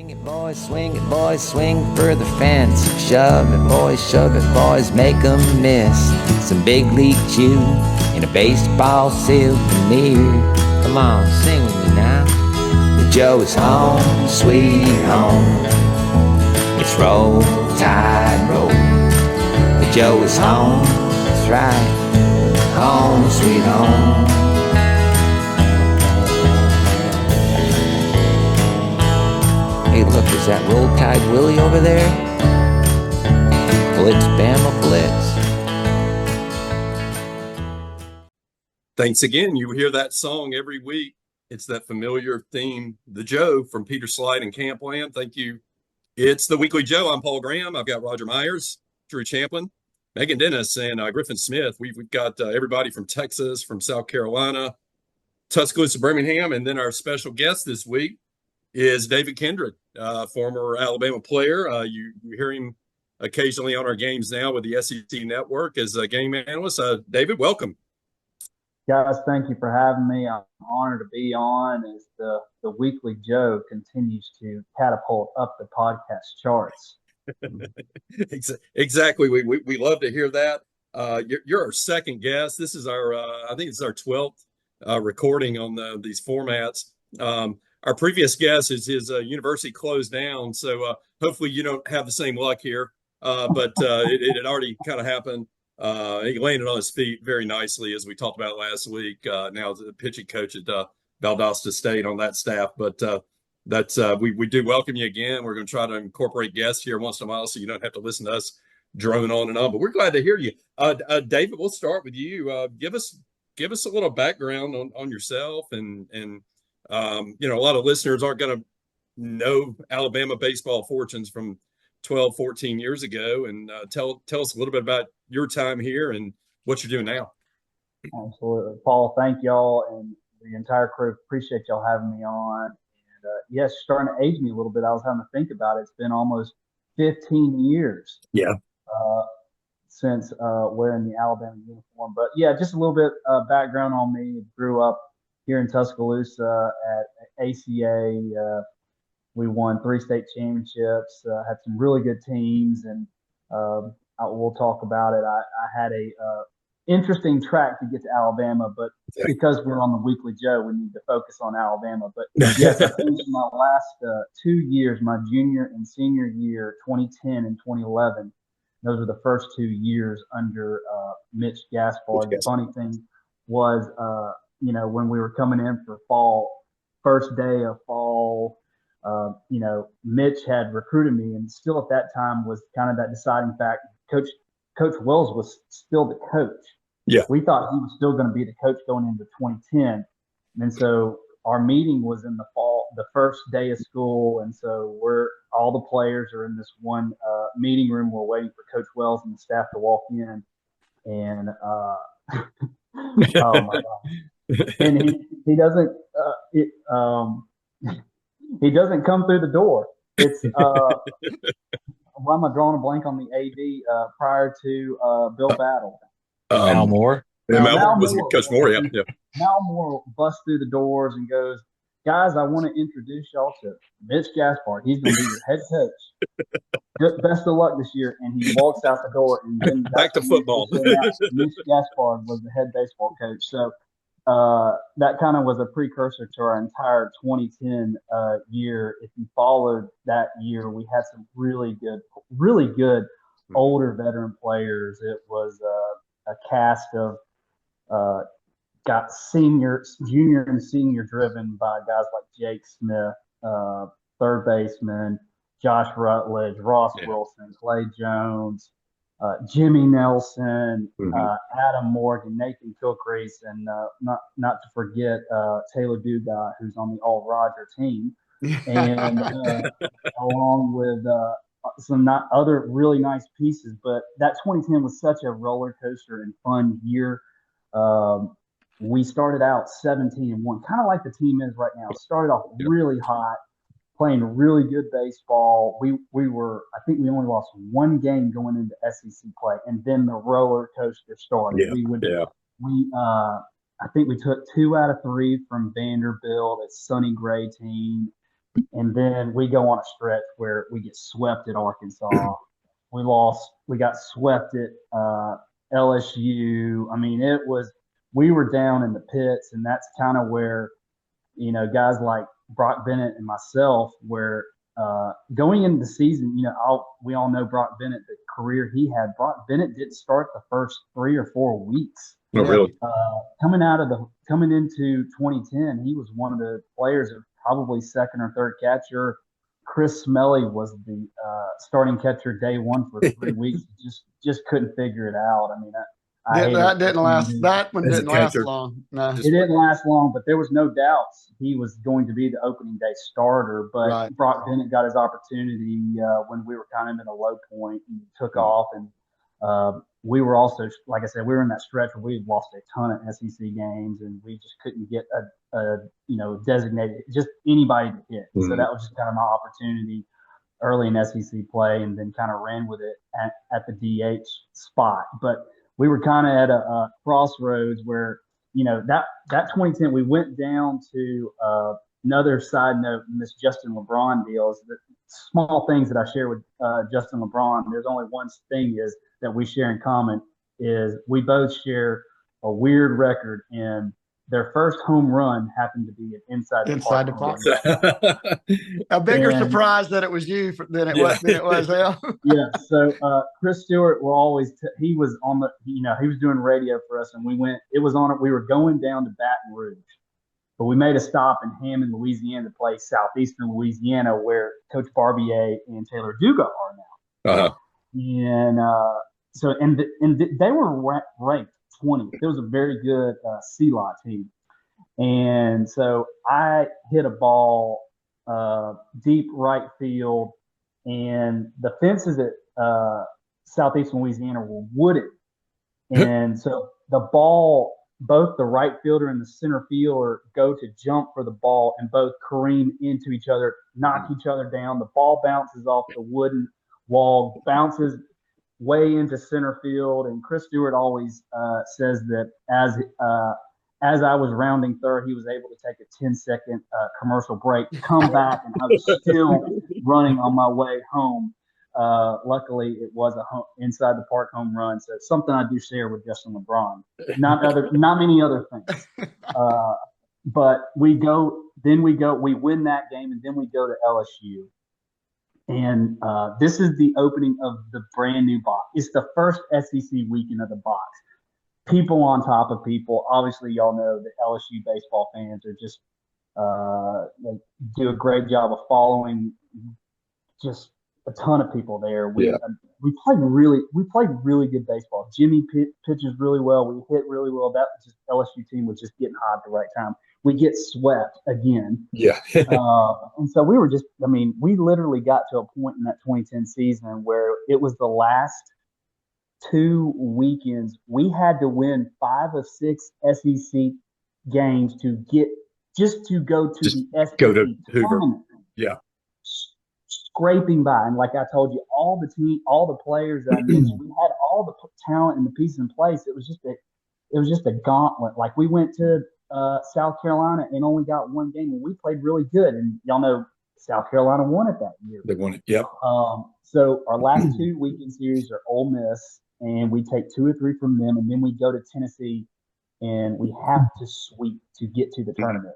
Swing it, boys, swing for the fence. Shove it, boys, make 'em miss. Some big league chew in a baseball souvenir. Come on, sing with me now. The Joe is home, sweet home. It's roll, tide, roll. The Joe is home, that's right. Home, sweet home. Hey, look, is that Roll Tide Willie over there? Blitz, Bama, Blitz. Thanks again. You hear that song every week. It's that familiar theme, the Joe from Peter Slide and Campland. Thank you. It's the Weekly Joe. I'm Paul Graham. I've got Roger Myers, Drew Champlin, Meghan Dennis, and Griffen Smith. We've got everybody from Texas, from South Carolina, Tuscaloosa, Birmingham, and then our special guest this week is David Kindred, former Alabama player. You hear him occasionally on our games now with the SEC Network as a game analyst. David, welcome. Guys, thank you for having me. I'm honored to be on as the Weekly Joe continues to catapult up the podcast charts. Exactly. We love to hear that. You're our second guest. This is our, I think it's our 12th recording on these formats. Our previous guest his university closed down, so hopefully you don't have the same luck here. But it had already kind of happened. He landed on his feet very nicely, as we talked about last week. Now the pitching coach at Valdosta State on that staff. But we do welcome you again. We're going to try to incorporate guests here once in a while, so you don't have to listen to us drone on and on. But we're glad to hear you, David. We'll start with you. Give us a little background on yourself and. A lot of listeners aren't going to know Alabama baseball fortunes from 12, 14 years ago. And tell us a little bit about your time here and what you're doing now. Absolutely. Paul, thank y'all and the entire crew. Appreciate y'all having me on. And yes, starting to age me a little bit. I was having to think about it. It's been almost 15 years. Yeah. Since wearing the Alabama uniform. But yeah, just a little bit background on me. Grew up here in Tuscaloosa at ACA. We won 3 state championships, had some really good teams, and we'll talk about it. I had a interesting track to get to Alabama, but because we're on the Weekly Joe, we need to focus on Alabama. But yes, I finished my last 2 years, my junior and senior year, 2010 and 2011. Those were the first 2 years under Mitch Gaspard. The funny thing was, when we were coming in for fall, first day of fall, Mitch had recruited me, and still at that time was kind of that deciding fact. Coach Wells was still the coach. Yeah. We thought he was still going to be the coach going into 2010. And so our meeting was in the fall, the first day of school. And so all the players are in this one meeting room. We're waiting for Coach Wells and the staff to walk in. And, oh my God. And he doesn't he doesn't come through the door. It's why am I drawing a blank on the AD prior to Bill Battle? Mal Moore. Mal was Coach Moore, yeah. Mal Moore busts through the doors and goes, "Guys, I want to introduce y'all to Mitch Gaspard. He's going to be your head coach. Best of luck this year." And he walks out the door, and then back to football. Mitch Gaspard was the head baseball coach. So that kind of was a precursor to our entire 2010 year. If you followed that year, we had some really good older veteran players. It was a cast of got junior and senior driven by guys like Jake Smith, third baseman, Josh Rutledge, Ross Wilson, Clay Jones, Jimmy Nelson, Adam Morgan, Nathan Kilcrease, and not to forget Taylor Dugas, who's on the All Roger team, and along with some other really nice pieces. But that 2010 was such a roller coaster and fun year. We started out 17-1, kind of like the team is right now. Started off really hot, playing really good baseball. I think we only lost one game going into SEC play, and then the roller coaster started. I think we took 2 out of 3 from Vanderbilt, a Sonny Gray team. And then we go on a stretch where we get swept at Arkansas. We got swept at LSU. I mean, we were down in the pits, and that's kind of where, guys like Brock Bennett and myself, where going into the season, we all know Brock Bennett, the career he had. Brock Bennett didn't start the first 3 or 4 weeks. Oh, really? Coming into 2010, he was one of the players, probably second or third catcher. Chris Smelly was the starting catcher day one for 3 weeks. Just couldn't figure it out. I mean, That one didn't last long. No, it didn't last long, but there was no doubts he was going to be the opening day starter. But Right. Brock Bennett got his opportunity when we were kind of in a low point and took off. And we were also, like I said, we were in that stretch where we had lost a ton of SEC games, and we just couldn't get a designated, just anybody to hit. So that was just kind of my opportunity early in SEC play, and then kind of ran with it at the DH spot. But we were kind of at a crossroads where, that 2010, we went down to another side note in this Justin LeBron deal is the small things that I share with Justin LeBron. There's only one thing is that we share in common is we both share a weird record, and their first home run happened to be inside the park. A bigger surprise that it was you than it was him. Yeah. So Chris Stewart he was on the, he was doing radio for us, and we were going down to Baton Rouge, but we made a stop in Hammond, Louisiana to play Southeastern Louisiana, where Coach Barbier and Taylor Duga are now. Uh-huh. And they were ranked 20th. It was a very good C-Lot team. And so I hit a ball deep right field, and the fences at Southeastern Louisiana were wooded. And so the ball, both the right fielder and the center fielder go to jump for the ball, and both careen into each other, knock each other down. The ball bounces off the wooden wall, bounces way into center field. And Chris Stewart always says that as I was rounding third, he was able to take a 10-second commercial break, come back, and I was still running on my way home. Luckily, it was inside the park home run. So it's something I do share with Justin LeBron. Not many other things. But we win that game, and then we go to LSU. And this is the opening of the brand new box. It's the first SEC weekend of the box. People on top of people. Obviously, y'all know that LSU baseball fans are just they do a great job of following just a ton of people there. We played really good baseball. Jimmy pitches really well. We hit really well. That was just LSU team was just getting hot at the right time. We get swept again. Yeah. And so we literally got to a point in that 2010 season where it was the last 2 weekends. We had to win 5 of 6 SEC games to go to the SEC tournament. Yeah. Scraping by. And like I told you, all the players that I mentioned, we had all the talent and the pieces in place. It was just a gauntlet. Like we went to South Carolina and only got 1 game, and we played really good. And y'all know South Carolina won it that year. They won it. Yep. So our last 2 weekend series are Ole Miss, and we take 2 or 3 from them, and then we go to Tennessee, and we have to sweep to get to the tournament.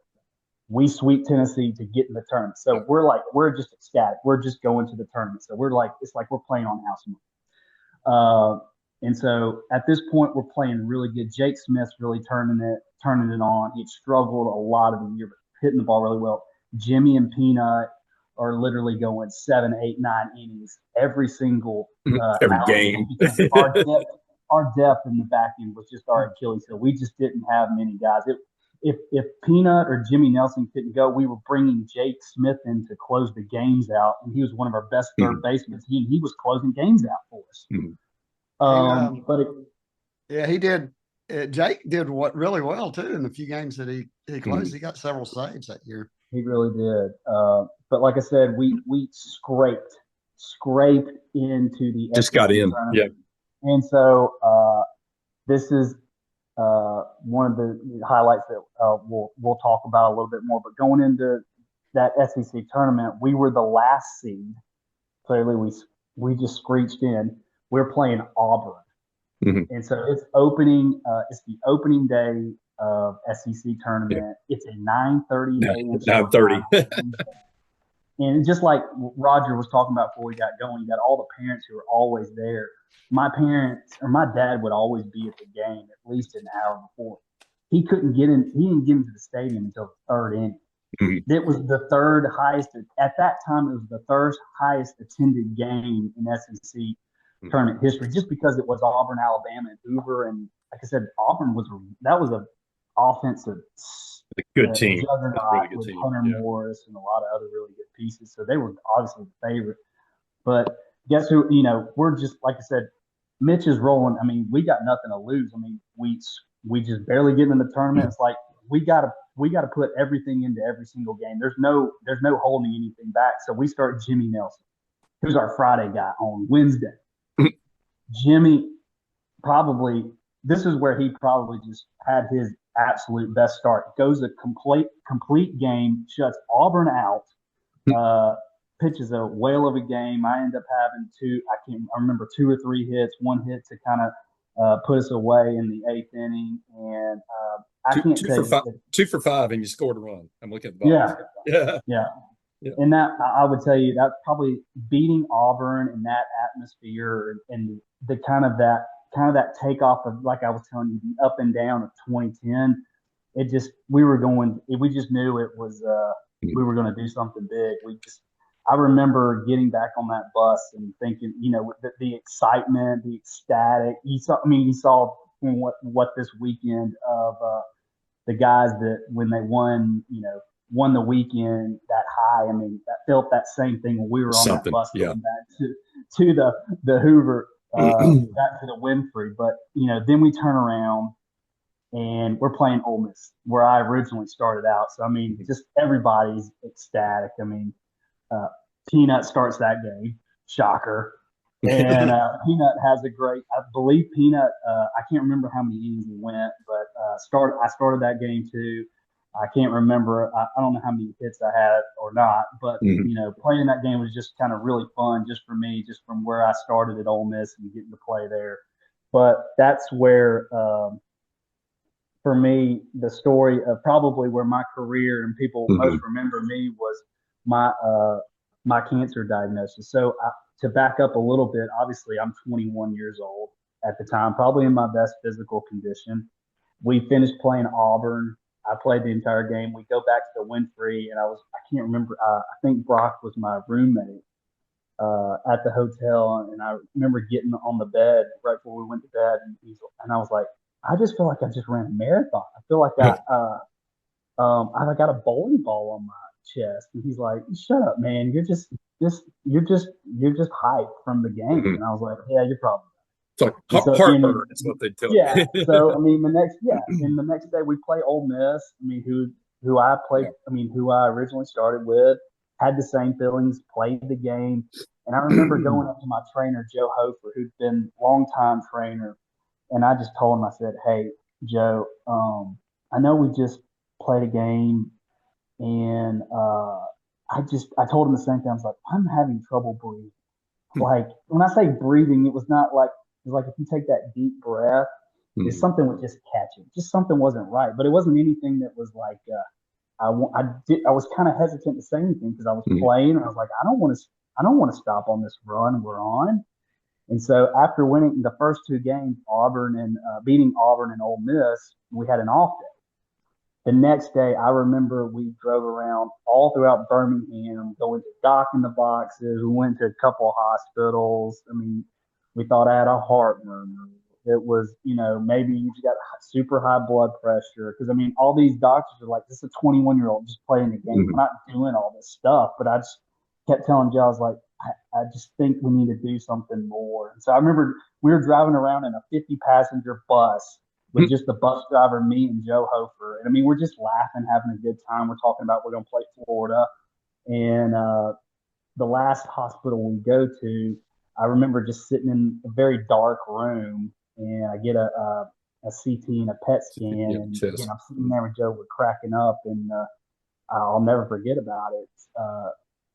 We sweep Tennessee to get in the tournament. So we're just ecstatic. We're just going to the tournament. So it's like we're playing on house money. And so at this point, we're playing really good. Jake Smith's really turning it on. He struggled a lot of the year, but hitting the ball really well. Jimmy and Peanut are literally going 7, 8, 9 innings every single every game. Our depth in the back end was just our Achilles heel. We just didn't have many guys. If Peanut or Jimmy Nelson couldn't go, we were bringing Jake Smith in to close the games out, and he was one of our best third basemen. He was closing games out for us. He did. Jake did really well too in the few games that he closed. He got several saves that year. He really did. But like I said, we scraped into the just got in. Yeah. And so this is one of the highlights that we'll talk about a little bit more. But going into that SEC tournament, we were the last seed. Clearly, we just screeched in. We're playing Auburn, and so it's opening. It's the opening day of SEC tournament. It's a 9:30 a.m. 9:30. And just like Roger was talking about before we got going, you got all the parents who are always there. My parents or my dad would always be at the game at least an hour before. He couldn't get in. He didn't get into the stadium until the third inning. It was the third highest at that time. It was the third highest attended game in SEC tournament history, just because it was Auburn, Alabama, and Hoover. And like I said, Auburn was an offensive good team, juggernaut really good with team. Hunter Morris and a lot of other really good pieces. So they were obviously the favorite. But guess who? We're just like I said, Mitch is rolling. I mean, we got nothing to lose. I mean, we just barely get in the tournament. It's like we gotta put everything into every single game. There's no holding anything back. So we start Jimmy Nelson, who's our Friday guy, on Wednesday. Jimmy this is where he probably just had his absolute best start. Goes a complete game, shuts Auburn out, pitches a whale of a game. I end up having I remember 2 or 3 hits, one hit to kind of put us away in the 8th inning. And I can't tell you. 2 for 5, and you scored a run. I'm looking at the box. Yeah. And that, I would tell you, that's probably beating Auburn in that atmosphere and the kind of that takeoff of, like I was telling you, the up and down of 2010. We just knew it was, we were going to do something big. I remember getting back on that bus and thinking, the excitement, the ecstatic. You saw what this weekend of the guys that when they won the weekend, that high. I mean, that felt that same thing when we were on that bus going back to the Hoover, back to the Winfrey. But then we turn around and we're playing Ole Miss, where I originally started out. So I mean, just everybody's ecstatic. I mean, Peanut starts that game, shocker. And Peanut has I believe Peanut, I can't remember how many innings he went, but I started that game too. I can't remember. I don't know how many hits I had or not, but playing that game was just kind of really fun, just for me, just from where I started at Ole Miss and getting to play there. But that's where, for me, the story of probably where my career and people most remember me was my cancer diagnosis. So to back up a little bit, obviously I'm 21 years old at the time, probably in my best physical condition. We finished playing Auburn. I played the entire game. We go back to the Winfrey, and I can't remember. I think Brock was my roommate at the hotel, and I remember getting on the bed right before we went to bed, and I was like, I just feel like I just ran a marathon. I feel like I got a bowling ball on my chest. And he's like, shut up, man. You're just hyped from the game. And I was like, yeah, you're probably right. It's like heartburn is what they tell you. Yeah. So I mean the next day we play Ole Miss. I mean, who I played, who I originally started with, had the same feelings, played the game. And I remember going up to my trainer, Joe Hofer, who'd been a longtime trainer, and I just told him, I said, hey, Joe, I know we just played a game, and I told him the same thing. I was like, I'm having trouble breathing. Like, when I say breathing, it was like if you take that deep breath, something would just catch it. Just something wasn't right. But it wasn't anything that was like, I was kind of hesitant to say anything because I was playing, and I was like, I don't want to stop on this run we're on. And so after winning the first 2 games, beating Auburn and Ole Miss, we had an off day. The next day, I remember we drove around all throughout Birmingham, going to dock in the boxes. We went to a couple of hospitals. I mean, we thought I had a heart murmur. It was, maybe you got super high blood pressure. Because, I mean, all these doctors are like, this is a 21-year-old just playing the game. We're not doing all this stuff. But I just kept telling Joe, I was like, I just think we need to do something more. And so I remember we were driving around in a 50-passenger bus with just the bus driver, me, and Joe Hofer. And I mean, we're just laughing, having a good time. We're talking about we're going to play Florida. And the last hospital we go to, I remember just sitting in a very dark room, and I get a CT and a PET scan. And again, I'm sitting there with Joe, we're cracking up. And I'll never forget about it.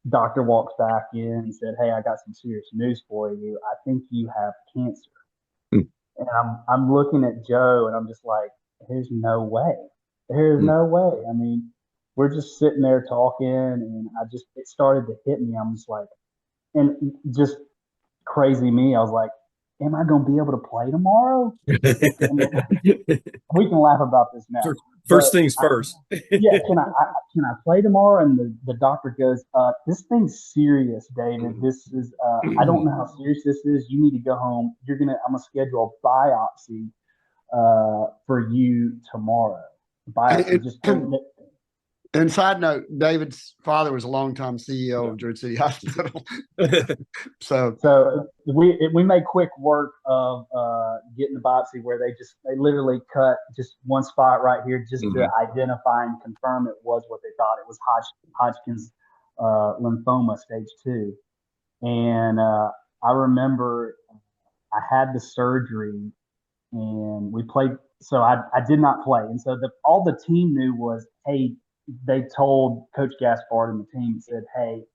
Doctor walks back in and said, "Hey, I got some serious news for you. I think you have cancer." Hmm. And I'm looking at Joe and I'm just like, "There's no way. There's no way." I mean, we're just sitting there talking, and it started to hit me. I'm just like, and just crazy me. I was like, "Am I going to be able to play tomorrow?" And we can laugh about this now, First but things first. yeah, can I play tomorrow? And the doctor goes, "This thing's serious, David. This is I don't know how serious this is. You need to go home. I'm gonna schedule a biopsy for you tomorrow. Biopsy, just And side note, David's father was a longtime CEO of Druid City Hospital. So we made quick work of getting the biopsy where they literally cut just one spot right here just to identify and confirm it was what they thought. It was Hodgkin's lymphoma stage 2. And I remember I had the surgery and we played. So I did not play. And so all the team knew was, hey, they told Coach Gaspard and the team, said, "Hey,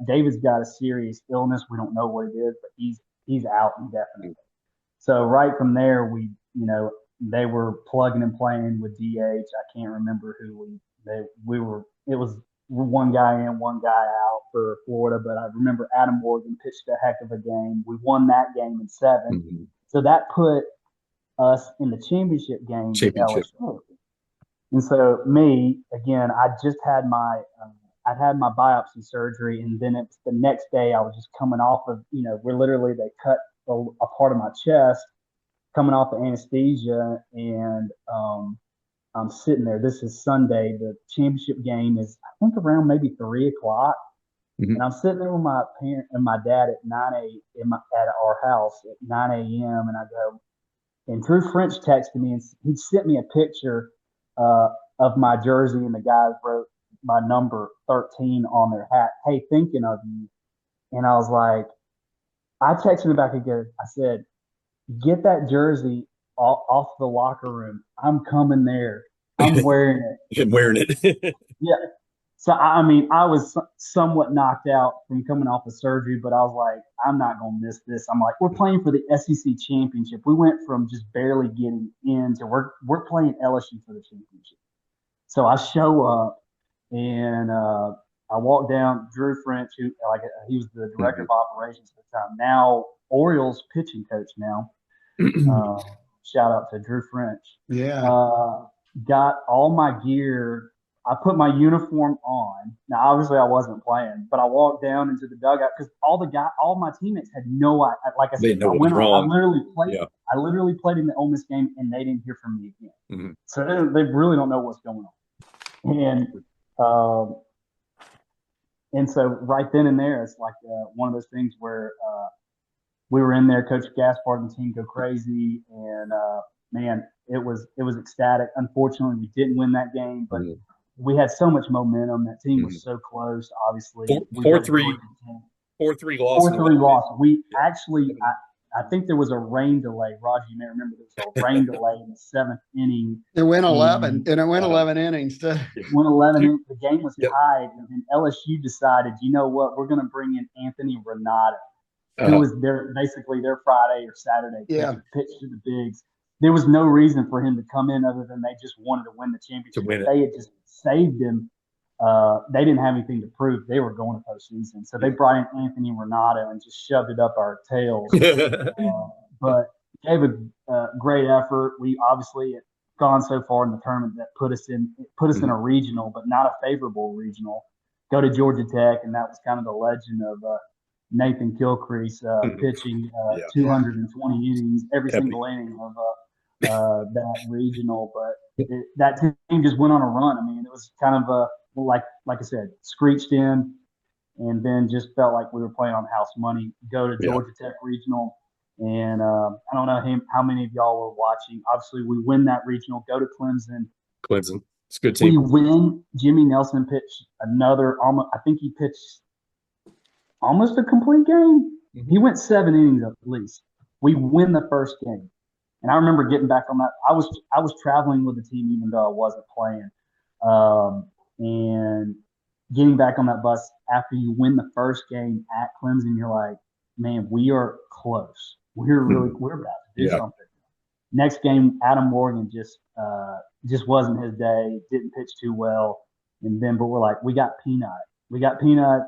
David's got a serious illness. We don't know what it is, but he's out indefinitely." So right from there, they were plugging and playing with DH. I can't remember who we were. It was one guy in, one guy out for Florida, but I remember Adam Morgan pitched a heck of a game. We won that game in 7. So that put us in the championship game with LSU. And so me, again, I'd had my biopsy surgery, and then it's the next day I was just coming off of, they cut a part of my chest, coming off of anesthesia, and I'm sitting there. This is Sunday. The championship game is, I think, around maybe 3:00, and I'm sitting there with my parent and my dad at 9 a.m. at our house at 9 a.m. and I go, and Drew French texted me, and he sent me a picture of my jersey, and the guys wrote my number 13 on their hat. "Hey, thinking of you." And I was like, I texted him back again. I said, "Get that jersey off the locker room. I'm coming there. I'm wearing it." I'm wearing it. Yeah. So, I mean, I was somewhat knocked out from coming off of surgery, but I was like, I'm not going to miss this. I'm like, we're playing for the SEC championship. We went from just barely getting in to we're playing LSU for the championship. So I show up and I walk down. Drew French, who he was the director of operations at the time, now Orioles pitching coach now. Shout out to Drew French. Yeah. Got all my gear. I put my uniform on. Now, obviously, I wasn't playing, but I walked down into the dugout because all my teammates had no idea. Like I said, I literally played. Yeah. I literally played in the Ole Miss game, and they didn't hear from me again. So they really don't know what's going on. And so right then and there, it's like one of those things where we were in there. Coach Gaspard and the team go crazy, and man, it was ecstatic. Unfortunately, we didn't win that game, but we had so much momentum. That team was so close. Obviously, 4-3 loss. 4-3 loss. We actually, I think there was a rain delay. Roger, you may remember there was a rain delay in the 7th inning. It went 11, and it went 11 innings too. It went 11 innings. The game was tied, and then LSU decided, you know what, we're going to bring in Anthony Renata, who was basically their Friday or Saturday pitch to the bigs. There was no reason for him to come in other than they just wanted to win the championship. They had just saved him. They didn't have anything to prove. They were going to postseason. So they brought in Anthony Renato and just shoved it up our tails. But gave a great effort. We obviously had gone so far in the tournament that put us in a regional, but not a favorable regional. Go to Georgia Tech, and that was kind of the legend of Nathan Kilcrease pitching 220 innings, every single inning of that regional. But that team just went on a run. I mean, it was kind of like I said, screeched in, and then just felt like we were playing on house money. Go to Georgia Tech regional, and I don't know how many of y'all were watching. Obviously, we win that regional. Go to Clemson. It's a good team. We win. Jimmy Nelson pitched another. I think he pitched almost a complete game. He went 7 innings at least. We win the first game, and I remember getting back on that. I was traveling with the team even though I wasn't playing. And getting back on that bus after you win the first game at Clemson, you're like, man, we are close. We're about to do something. Next game, Adam Morgan just wasn't his day. Didn't pitch too well. And then, but we're like, we got Peanut. We got Peanut.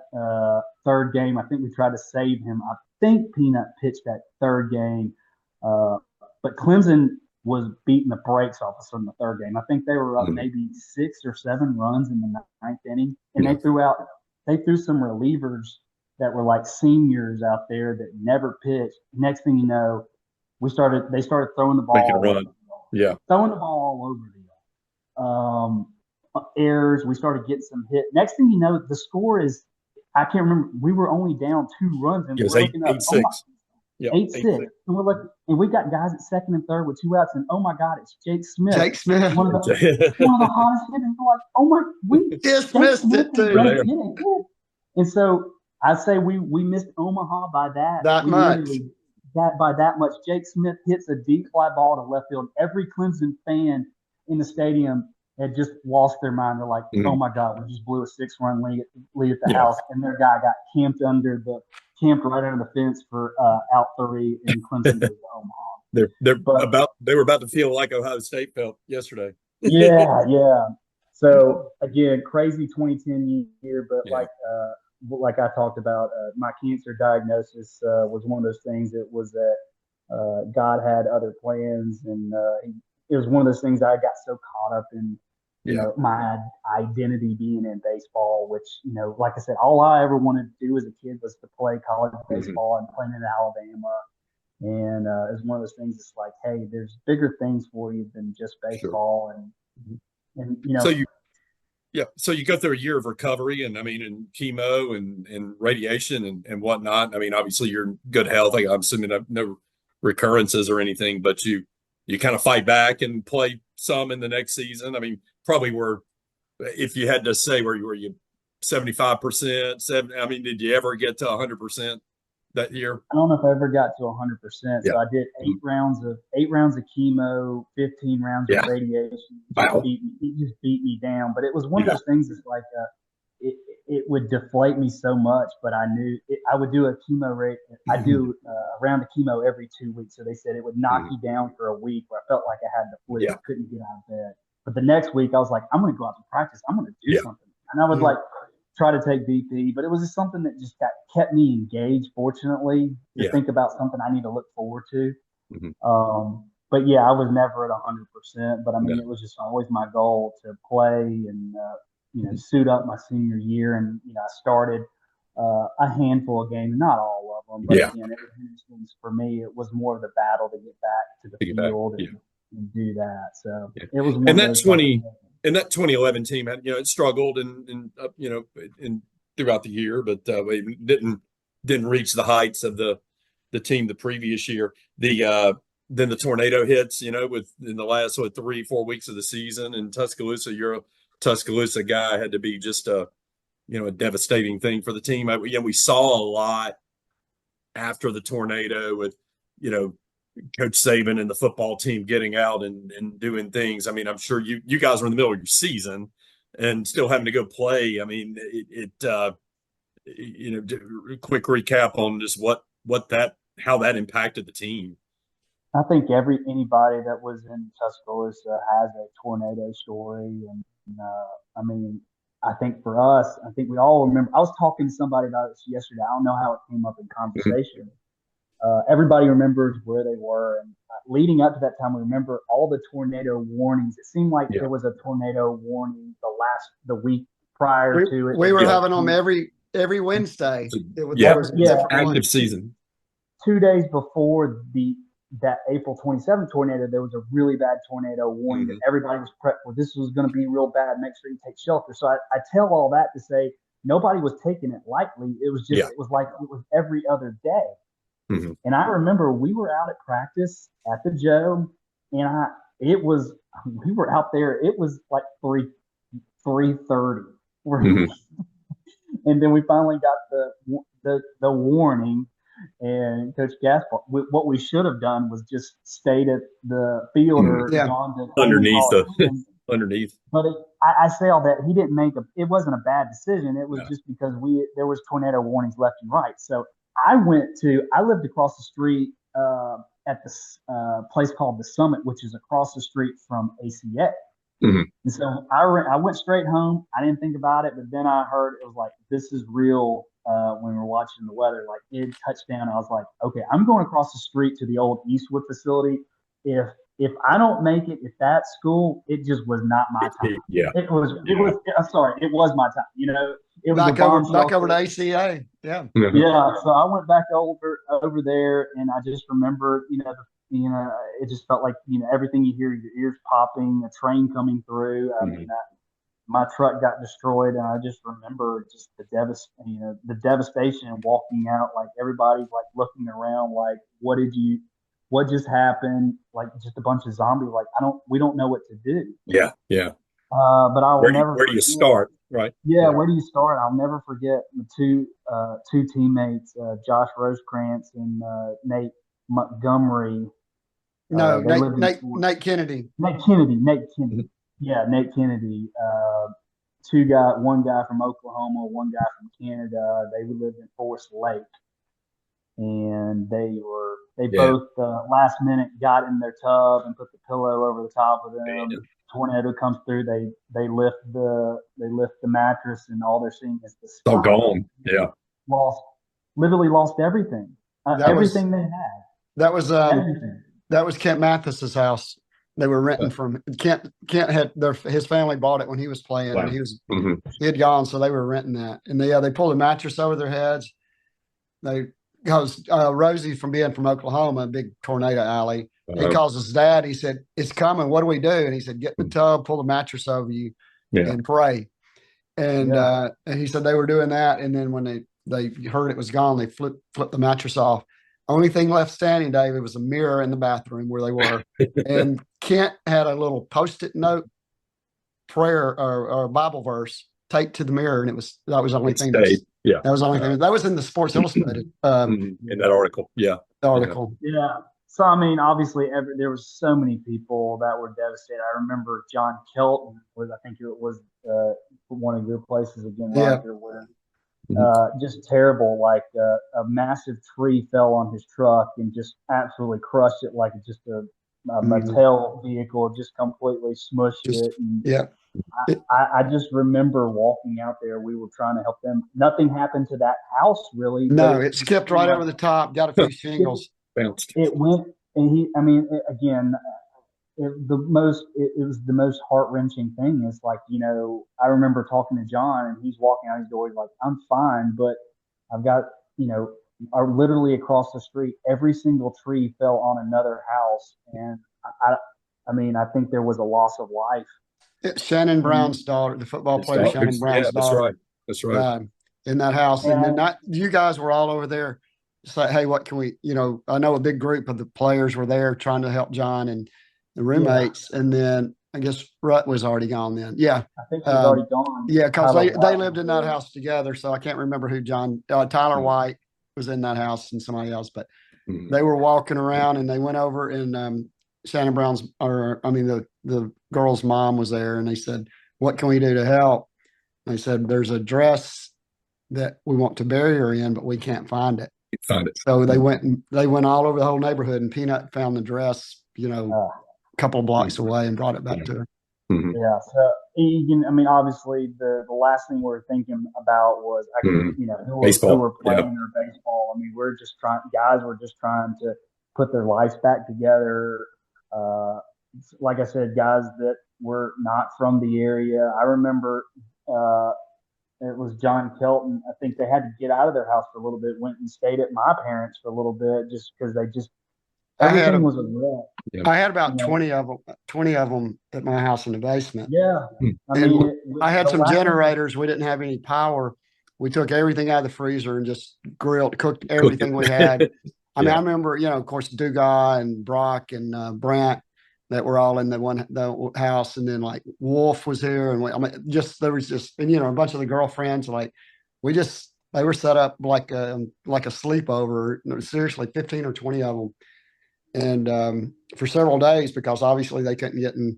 Third game, I think we tried to save him. I think Peanut pitched that third game. But Clemson was beating the brakes off us in the third game. I think they were up maybe 6 or 7 runs in the ninth inning, and they threw some relievers that were like seniors out there that never pitched. Next thing you know, they started throwing the ball, making a run, throwing the ball all over the errors. We started getting some hit. Next thing you know, the score is, I can't remember. We were only down 2 runs, and it was we're looking up 8-6. Yeah, 8-6. And we're looking, and we got guys at second and third with 2 outs, and oh my God, it's Jake Smith. Jake Smith, one of the hottest hitters. We're like, oh my, we just missed it too. And so I say we missed Omaha by that much. Jake Smith hits a deep fly ball to left field. Every Clemson fan in the stadium had just lost their mind. They're like, oh my God, we just blew a 6-run lead at the house, and their guy got camped right under the fence for out 3 in Clemson to Omaha. They were about to feel like Ohio State felt yesterday. Yeah. So again, crazy 2010 year, but like I talked about, my cancer diagnosis was one of those things. It was that God had other plans, and it was one of those things I got so caught up in. You know, my identity being in baseball, which, like I said, all I ever wanted to do as a kid was to play college baseball and playing in Alabama. And it's one of those things. It's like, hey, there's bigger things for you than just baseball. And so you go through a year of recovery, and and chemo and radiation and whatnot. Obviously you're in good health. I'm assuming no recurrences or anything, but you kind of fight back and play some in the next season. Probably if you had to say, were you 75%? Did you ever get to 100% that year? I don't know if I ever got to 100%. So I did 8 rounds of chemo, 15 rounds of radiation. It just beat me down. But it was one of those things. It's like it would deflate me so much, but I knew I would do a chemo rate. I do a round of chemo every 2 weeks. So they said it would knock you down for a week where I felt like I had the flu. I couldn't get out of bed. But the next week I was like, I'm going to go out to practice. I'm going to do something. And I would try to take BP, but it was just something that just kept me engaged, fortunately, to think about something I need to look forward to. But yeah, I was never at 100%, but it was just always my goal to play and, suit up my senior year. And, I started a handful of games, not all of them, but again, it was for me, it was more of the battle to get back to the field and do that. So it was one and that 2011 team had, it struggled and throughout the year, but it didn't reach the heights of the team the previous year. Then the tornado hits, in the last 3-4 weeks of the season in Tuscaloosa. You're a Tuscaloosa guy. Had to be just a devastating thing for the team. We saw a lot after the tornado with, Coach Saban and the football team getting out and doing things. I'm sure you guys were in the middle of your season and still having to go play. Quick recap on just how that impacted the team. I think anybody that was in Tuscaloosa has a tornado story. And, I think for us, we all remember, I was talking to somebody about this yesterday. I don't know how it came up in conversation. Everybody remembers where they were. And leading up to that time, we remember all the tornado warnings. It seemed like there was a tornado warning the week prior to it. We were having them every Wednesday. It was active season. 2 days before that April 27th tornado, there was a really bad tornado warning that everybody was prepped for. This was going to be real bad. Make sure you take shelter. So I tell all that to say nobody was taking it lightly. It was just, it was like it was every other day. And I remember we were out at practice at the Joe, and we were out there. It was like 3:30, and then we finally got the warning. And Coach Gaspar, what we should have done was just stayed at the field or gone to underneath underneath. But I say all that he didn't make it wasn't a bad decision. It was just because there was tornado warnings left and right. So I lived across the street at this place called the Summit, which is across the street from ACA. Mhm. And so I went straight home. I didn't think about it, but then I heard it was like, this is real. When we were watching the weather, like it touched down. I was like, okay, I'm going across the street to the old Eastwood facility. If I don't make it at that school, it just was not my time. Yeah. It was. I'm sorry, it was my time. You know, it was back over to ACA. Yeah. Yeah. So I went back over there, and I just remember, it just felt like everything you hear, your ears popping, a train coming through. I mean, my truck got destroyed, and I just remember just the devastation and walking out, like everybody's like looking around, like what just happened? Like just a bunch of zombies. Like we don't know what to do. Yeah. Yeah. But I will never. Where do you start? Right. Yeah, where do you start? I'll never forget the two teammates, Josh Rosecrans and Nate Montgomery. No, Nate Kennedy. Nate Kennedy. Yeah, Nate Kennedy. One guy from Oklahoma, one guy from Canada. They lived in Forest Lake, and they both last minute got in their tub and put the pillow over the top of them. Yeah. Tornado comes through. They lift the mattress, and all they're seeing is the sky. It's all gone. Yeah. Literally lost everything. Everything they had. That was Kent Mathis's house. They were renting from Kent. Had his family bought it when he was playing, and he had gone, so they were renting that. And they pulled a mattress over their heads. Because Rosie, from being from Oklahoma, a big tornado alley, he calls his dad. He said, "It's coming. What do we do?" And he said, "Get in the tub, pull the mattress over you, and pray." And he said they were doing that. And then when they heard it was gone, they flipped the mattress off. Only thing left standing, David, was a mirror in the bathroom where they were. And Kent had a little Post-it note prayer or a Bible verse taped to the mirror, and that was the only thing. That was the only thing. That was in the Sports Illustrated in that article. Yeah. The article. Yeah. So I mean, obviously, there was so many people that were devastated. I remember John Kelton I think it was one of your places again, Roger, where just terrible. Like a massive tree fell on his truck and just absolutely crushed it, like just a Mattel vehicle, just completely smushed it. And I just remember walking out there. We were trying to help them. Nothing happened to that house, really. No, it skipped right over the top. Got a few shingles. Bounced. It went, and it was the most heart-wrenching thing. Is like, I remember talking to John, and he's walking out his door. He's like, "I'm fine, but I've got, literally across the street, every single tree fell on another house, and I think there was a loss of life." Shannon Brown's daughter, the football player, Shannon Brown's daughter. That's right. In that house, and then you guys were all over there. It's like, hey, what can we? I know a big group of the players were there trying to help John and the roommates, and then I guess Rutt was already gone then. Yeah, I think he was already gone. Yeah, because they lived in that house together, so I can't remember who Tyler White was in that house and somebody else, but they were walking around and they went over and Shannon Brown's, the girl's mom was there, and they said, "What can we do to help?" And they said, "There's a dress that we want to bury her in, but we can't find it." So they went all over the whole neighborhood, and Peanut found the dress, a couple of blocks away, and brought it back to her. Yeah. So obviously the last thing we were thinking about was who were playing or baseball. I mean, guys were just trying to put their lives back together. Like I said, guys that were not from the area. I remember it was John Kelton. I think they had to get out of their house for a little bit, went and stayed at my parents for a little bit just because everything was a wreck. Yeah. I had about 20 of them at my house in the basement. Yeah. I had some generators. We didn't have any power. We took everything out of the freezer and just cooked everything we had. I remember, of course, Dugas and Brock and Brant that were all in the house. And then like Wolf was here. And there was a bunch of the girlfriends, they were set up like a sleepover, seriously, 15 or 20 of them. And for several days, because obviously they couldn't get in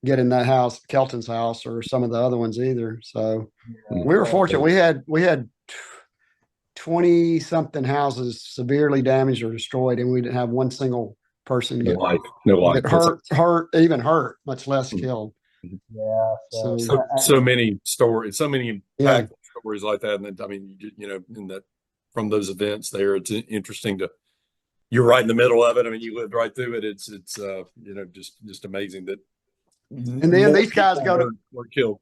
get in that house, Kelton's house, or some of the other ones either. So Yeah. we were fortunate. We had 20 something houses severely damaged or destroyed, and we didn't have one single person No life. get hurt, much less killed. Yeah. So many stories, so many Yeah. impactful stories like that. And I mean, in that, from those events there, it's interesting you're right in the middle of it. I mean, you lived right through it. It's just amazing that. And then these guys were killed.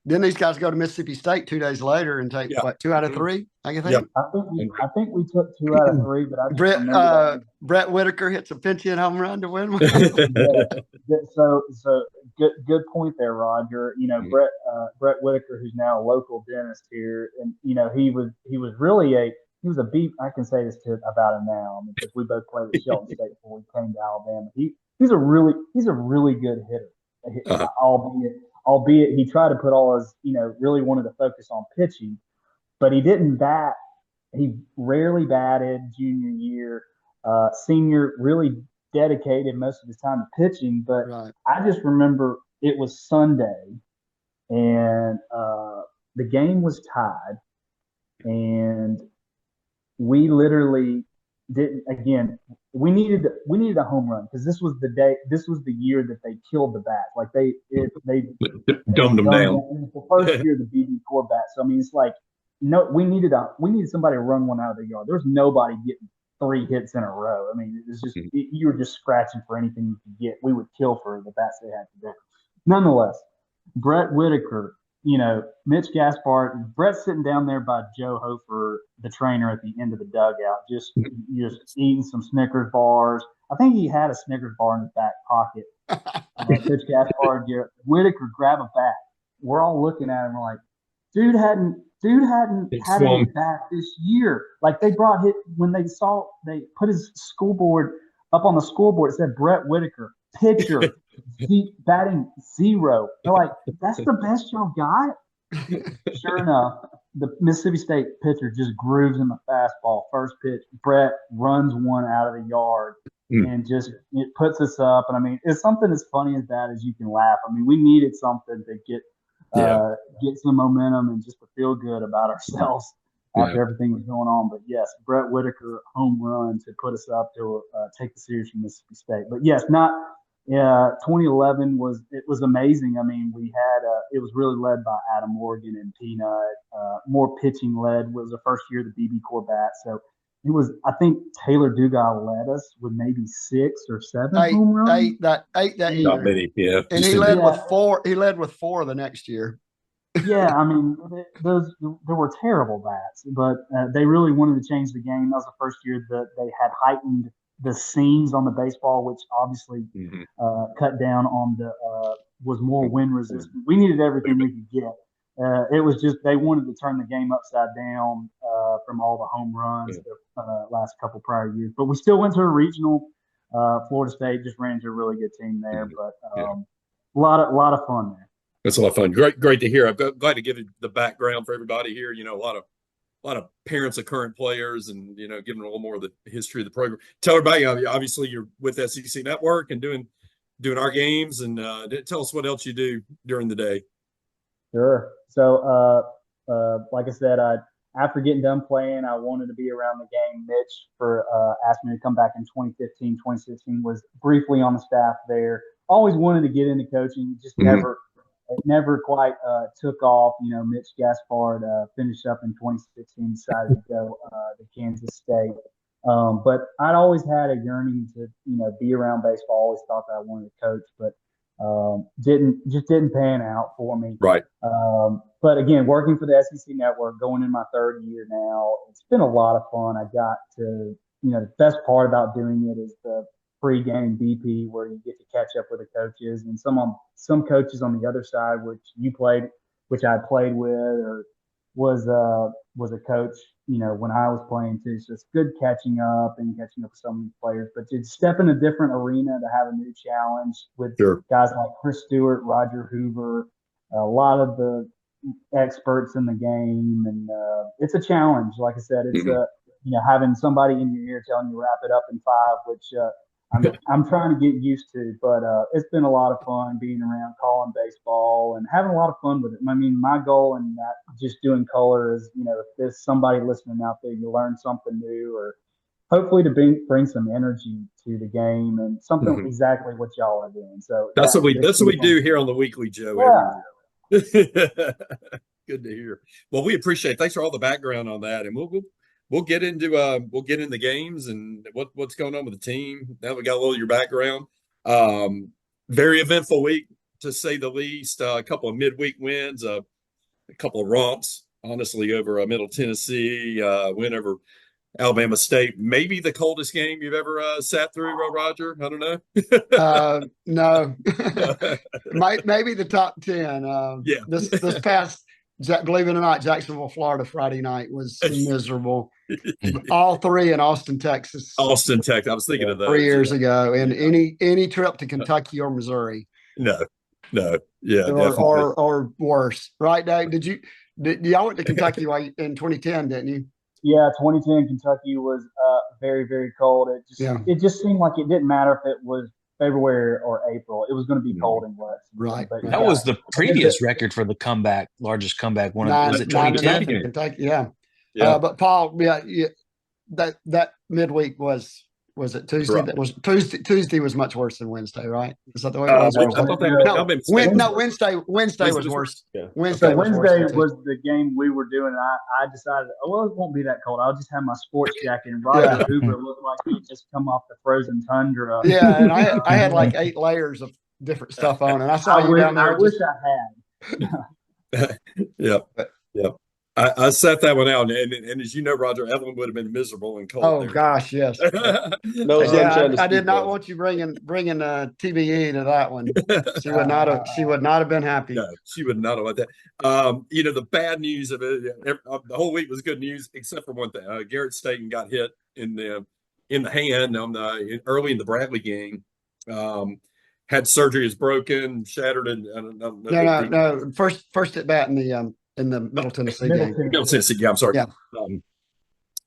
Then these guys go to Mississippi State 2 days later and take what, 2 out of 3? I think. Yeah. I think we took 2 out of 3, but I just remember Brett Whitaker hits a pinch hit home run to win one. So good point there, Roger. Brett Whitaker, who's now a local dentist here, and he was I can say this about him now because we both played at Shelton State before we came to Alabama. He's a really good hitter, albeit he tried to put all his, really wanted to focus on pitching, but he didn't bat. He rarely batted junior year. Senior really dedicated most of his time to pitching, but Right. I just remember it was Sunday and the game was tied, and we literally didn't. Again, we needed a home run because this was the year that they killed the bats. Like they dumbed them down. It was the first year of the BB core bat. So I mean, it's like we needed somebody to run one out of the yard. There was nobody getting 3 hits in a row. I mean, it was just you were just scratching for anything you could get. We would kill for the bats they had today. Nonetheless, Brett Whitaker, Mitch Gaspard, Brett's sitting down there by Joe Hofer, the trainer, at the end of the dugout, just eating some Snickers bars. I think he had a Snickers bar in his back pocket. Mitch Gaspard, Whitaker grab a bat. We're all looking at him like, dude hadn't had any bat this year. Like they brought hit when they put his scoreboard up on the scoreboard. It said Brett Whitaker, pitcher. Batting 0. They're like, that's the best y'all got? Sure enough, the Mississippi State pitcher just grooves in the fastball. First pitch, Brett runs one out of the yard and it puts us up. And I mean, it's something as funny as that as you can laugh. I mean, we needed something to get some momentum and just to feel good about ourselves after everything was going on. But yes, Brett Whitaker home run to put us up to take the series from Mississippi State. But yes, 2011 was amazing. I mean, we had it was really led by Adam Morgan and Peanut. More pitching led. It was the first year of the BB core bat, so it was. I think Taylor Dugas led us with maybe 6 or 7 home runs. 8 that year. Not many, yeah. And he led with 4. He led with 4 the next year. Yeah, I mean, there were terrible bats, but they really wanted to change the game. That was the first year that they had heightened the seams on the baseball, which obviously cut down on was more wind resistant. We needed everything we could get. It was just they wanted to turn the game upside down from all the home runs the last couple prior years. But we still went to a regional. Florida State just ran into a really good team there, but a lot of fun there. That's a lot of fun. Great to hear. I'm glad to give the background for everybody here. A lot of parents of current players and, giving a little more of the history of the program. Tell everybody, obviously you're with SEC Network and doing our games, and tell us what else you do during the day. Sure. So, like I said, after getting done playing, I wanted to be around the game. Mitch asked me to come back in 2015, 2016, was briefly on the staff there. Always wanted to get into coaching, just never quite took off. Mitch Gaspard finished up in 2016, decided to go to Kansas State. But I'd always had a yearning to, be around baseball. Always thought that I wanted to coach, but didn't pan out for me. Right. But again, working for the SEC Network, going in my 3rd year now, it's been a lot of fun. I got to, the best part about doing it is the pre-game BP, where you get to catch up with the coaches, and some coaches on the other side, which I played with, or was a coach, when I was playing too. So it's good catching up with some of these players, but to step in a different arena to have a new challenge with guys like Chris Stewart, Roger Hoover, a lot of the experts in the game, and it's a challenge. Like I said, it's having somebody in your ear telling you wrap it up in 5, which I'm trying to get used to, but it's been a lot of fun being around calling baseball and having a lot of fun with it. I mean, my goal in that just doing color is, if there's somebody listening out there, you learn something new, or hopefully to bring some energy to the game and something Mhm. exactly what y'all are doing. So That's what we do here on the Weekly, Joe, every Yeah, year. Good to hear. Well, we appreciate it. Thanks for all the background on that. And we'll get into games and what's going on with the team. Now we got a little of your background. Very eventful week to say the least. A couple of midweek wins, a couple of romps, honestly, over Middle Tennessee, win over Alabama State. Maybe the coldest game you've ever sat through, Roger. I don't know. No, maybe the top 10. Yeah. This past, believe it or not, Jacksonville, Florida, Friday night was miserable. All three in Austin, Texas. Austin, Texas. I was thinking of those 3 years ago, and any trip to Kentucky or Missouri. No, yeah, or worse, right, Dave? Y'all went to Kentucky in 2010, didn't you? Yeah, 2010 Kentucky was very, very cold. It just seemed like it didn't matter if it was February or April. It was going to be cold and wet. Right. But that was the previous record for the largest comeback. Was it 2010? Kentucky, yeah. Yeah. But Paul, that midweek was it Tuesday? Right. That was Tuesday was much worse than Wednesday, right? Is that the way it was? Wednesday was worse. Yeah. Wednesday was the game we were doing. I decided, it won't be that cold. I'll just have my sports jacket. And Roger Hoover looked like he just come off the frozen tundra. Yeah, and I had like 8 layers of different stuff on, and I saw you down there. I wish I had. Yeah. I sat that one out, and as you know, Roger, Evelyn would have been miserable and cold. Oh there. gosh, yes. No, I did not want you bringing TBE to that one. She would not have been happy. No, she would not have liked that. The bad news of it, the whole week was good news, except for one thing. Garrett Staten got hit in the hand early in the Bradley game. Had surgery, is broken, shattered, and no. First at bat in the Middle Tennessee game. Middle Tennessee, yeah, I'm sorry.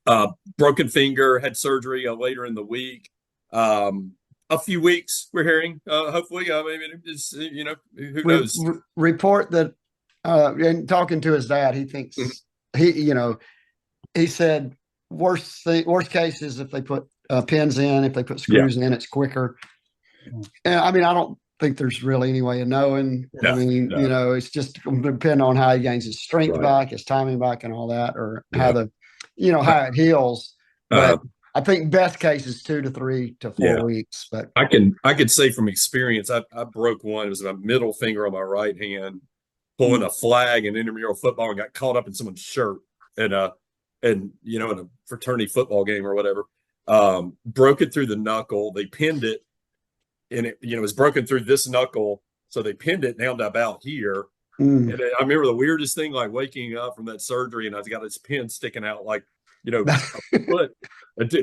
Yeah. Broken finger, had surgery later in the week. A few weeks, we're hearing. Hopefully, it's, who knows? Report that, and talking to his dad, he thinks he said worst case is if they put pins in, if they put screws in, it's quicker. And I don't think there's really any way of knowing. It's just depending on how he gains his strength back, his timing back, and all that, or how how it heals. But I think best case is 2 to 3 to 4 weeks. But I could say from experience, I broke one. It was my middle finger on my right hand, pulling a flag in intramural football, and got caught up in someone's shirt in a fraternity football game or whatever. Broke it through the knuckle. They pinned it. And it was broken through this knuckle, so they pinned it down to about here. And I remember the weirdest thing, like waking up from that surgery, and I've got this pin sticking out like a foot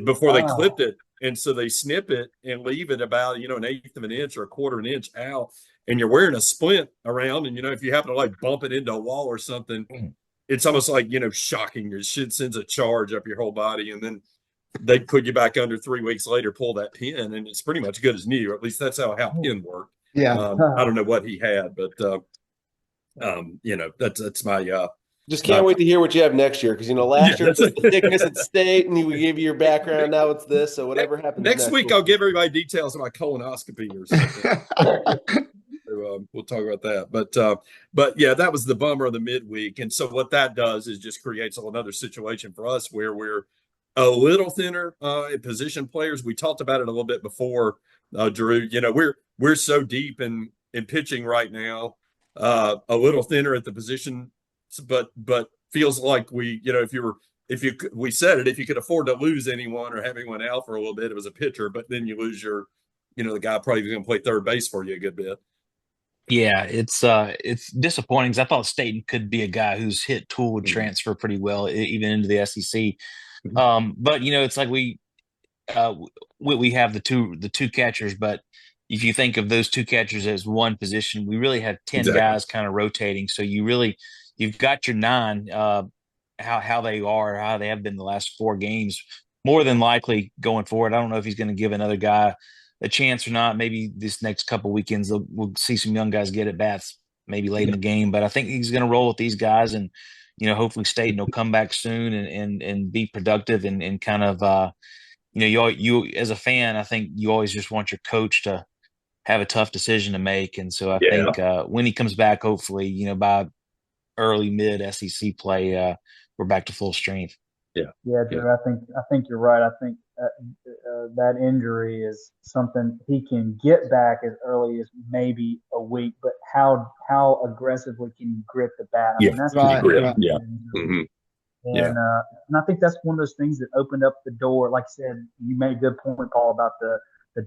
before they clipped it. And so they snip it and leave it about an eighth of an inch or a quarter of an inch out, and you're wearing a splint around. And if you happen to like bump it into a wall or something, it's almost like shocking. Your shit sends a charge up your whole body, and then they put you back under 3 weeks later, pull that pin, and it's pretty much good as new. Or at least that's how pin worked. Yeah. I don't know what he had, but that's my just can't wait to hear what you have next year, because last year it's the thickness at State, and we gave you your background. Now it's this, so whatever happens next week, I'll give everybody details of my colonoscopy or something. We'll talk about that, but yeah, that was the bummer of the midweek. And so what that does is just creates another situation for us where we're a little thinner at position players. We talked about it a little bit before, Drew. We're so deep in pitching right now, a little thinner at the position, but feels like we said it, if you could afford to lose anyone or have anyone out for a little bit, it was a pitcher. But then you lose the guy probably going to play third base for you a good bit. Yeah, it's disappointing, because I thought Staten could be a guy whose hit tool would transfer pretty well, even into the SEC. But it's like we have the two catchers, but if you think of those two catchers as one position, we really have 10 guys kind of rotating. So you've got your 9, how they are, how they have been the last 4 games, more than likely going forward. I don't know if he's going to give another guy a chance or not. Maybe this next couple weekends we'll see some young guys get at bats, maybe late in the game. But I think he's going to roll with these guys, and hopefully Staten will come back soon and be productive and kind of you as a fan, I think you always just want your coach to have a tough decision to make, and so I think when he comes back, hopefully by early mid SEC play, we're back to full strength. Yeah, Drew, I think you're right. I think that injury is something he can get back as early as maybe a week, but how aggressively can you grip the bat? I mean, that's right. Yeah. Mm-hmm. And I think that's one of those things that opened up the door. Like I said, you made a good point, Paul, about the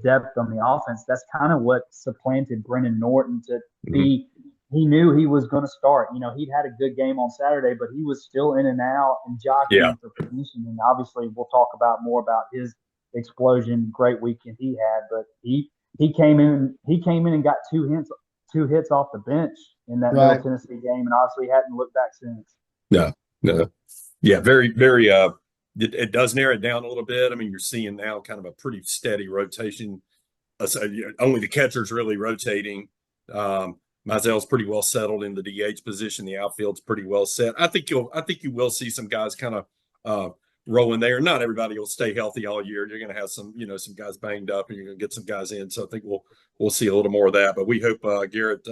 depth on the offense. That's kind of what supplanted Brennan Norton to be. He knew he was going to start. He'd had a good game on Saturday, but he was still in and out and jockeying for position. And obviously, we'll talk more about his explosion, great weekend he had. But he came in and got two hits off the bench in that Middle Tennessee game, and obviously hadn't looked back since. No. Yeah, very, very. It does narrow it down a little bit. I mean, you're seeing now kind of a pretty steady rotation. Only the catcher's really rotating. Mizell's pretty well settled in the DH position. The outfield's pretty well set. I think you will see some guys kind of rolling there. Not everybody will stay healthy all year. You're going to have some guys banged up, and you're going to get some guys in. So I think we'll see a little more of that. But we hope Garrett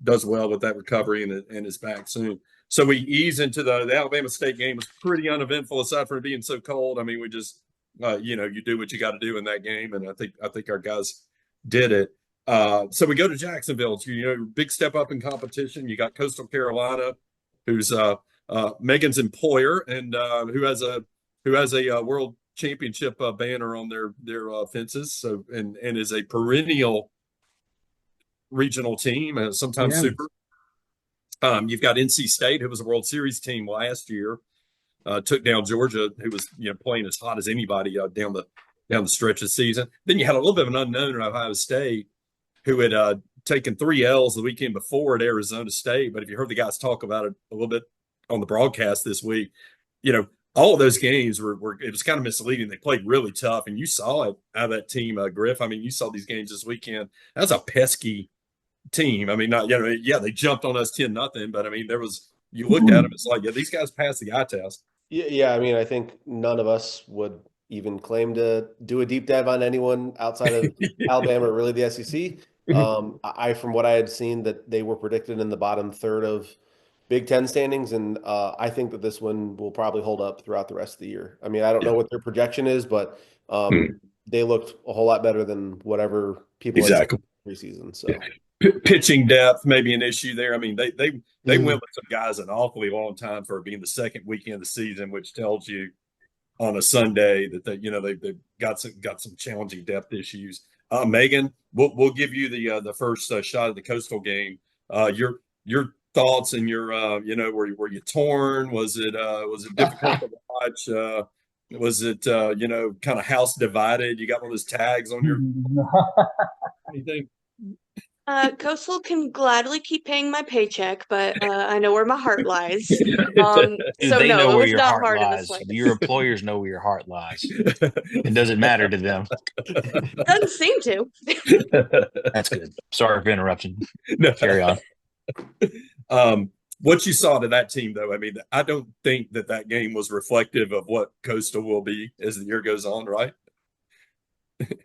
does well with that recovery and is back soon. So we ease into the Alabama State game. Was pretty uneventful aside from it being so cold. I mean, we just you do what you got to do in that game, and I think our guys did it. So we go to Jacksonville. Big step up in competition. You got Coastal Carolina, who's Meghan's employer, and who has a world championship banner on their fences. So and is a perennial regional team, sometimes super. You've got NC State, who was a World Series team last year, took down Georgia, who was playing as hot as anybody down the stretch of the season. Then you had a little bit of an unknown in Ohio State, who had taken 3 L's the weekend before at Arizona State. But if you heard the guys talk about it a little bit on the broadcast this week, all of those games were it was kind of misleading. They played really tough, and you saw it out of that team, Griff. I mean, you saw these games this weekend. That's a pesky team. I mean, they jumped on us 10-0, but I mean, you looked at them, it's like, these guys passed the eye test. Yeah. I mean, I think none of us would even claim to do a deep dive on anyone outside of Alabama or really the SEC. From what I had seen, that they were predicted in the bottom third of Big Ten standings, and I think that this one will probably hold up throughout the rest of the year. I mean, I don't know what their projection is, but they looked a whole lot better than whatever people had preseason. So. Pitching depth may be an issue there. I mean, they went with some guys an awfully long time for being the second weekend of the season, which tells you on a Sunday that they've got some challenging depth issues. Meghan, we'll give you the first shot at the Coastal game. Your thoughts and your were you torn? Was it difficult to watch? Was it kind of house divided? You got one of those tags on your anything? Coastal can gladly keep paying my paycheck, but I know where my heart lies. So they no, know it where was your not heart hard in the lies. slightest. Your employers know where your heart lies. It doesn't matter to them. Doesn't seem to. That's good. Sorry for interrupting. No. Carry on. What you saw to that team, though, I mean, I don't think that game was reflective of what Coastal will be as the year goes on, right?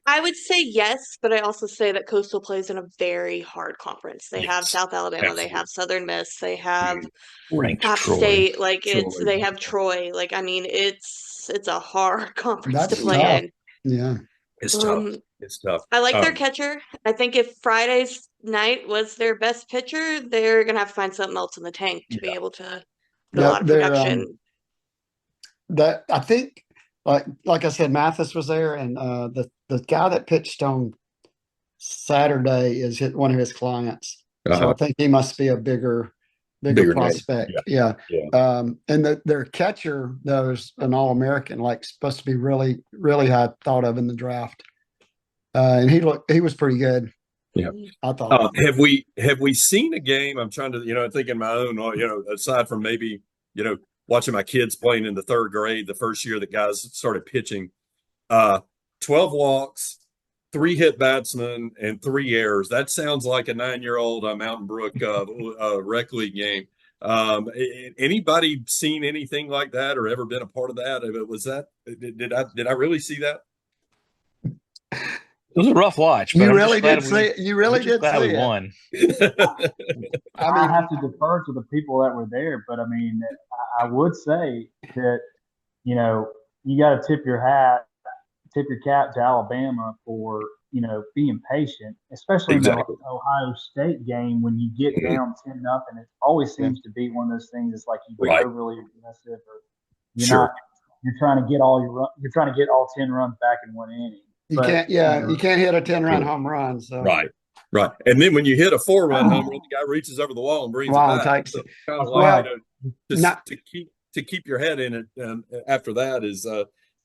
I would say yes, but I also say that Coastal plays in a very hard conference. They have South Alabama, they have Southern Miss, they have App State, they have Troy. Like, I mean, it's a hard conference to play in. Yeah. It's tough. It's tough. I like their catcher. I think if Friday's night was their best pitcher, they're gonna have to find something else in the tank to be able to get a lot of production. I think, like I said, Mathis was there, and the guy that pitched on Saturday is one of his clients. So I think he must be a bigger prospect. Yeah. And their catcher, though, is an All-American, supposed to be really, really high thought of in the draft. And he was pretty good. Yeah. I thought. Have we seen a game? I'm trying to, think in my own, aside from maybe, watching my kids playing in the 3rd grade, the first year that guys started pitching, 12 walks, 3 hit batsmen and 3 errors. That sounds like a 9-year-old Mountain Brook rec league game. Anybody seen anything like that or ever been a part of that? Was that did I really see that? It was a rough watch, but You I'm really just glad did see. You really did glad see we it. won. I mean, have to defer to the people that were there, but I mean, I would say that, you know, you got to tip your cap to Alabama for, you know, being patient, especially in the Ohio State game when you get down 10-0. It always seems to be one of those things. It's like you get overly aggressive, or you're trying to get all 10 runs back in one inning. You can't hit a 10-run home run. So right. And then when you hit a 4-run home run, the guy reaches over the wall and brings it back. So kind of like, to keep your head in it, and after that is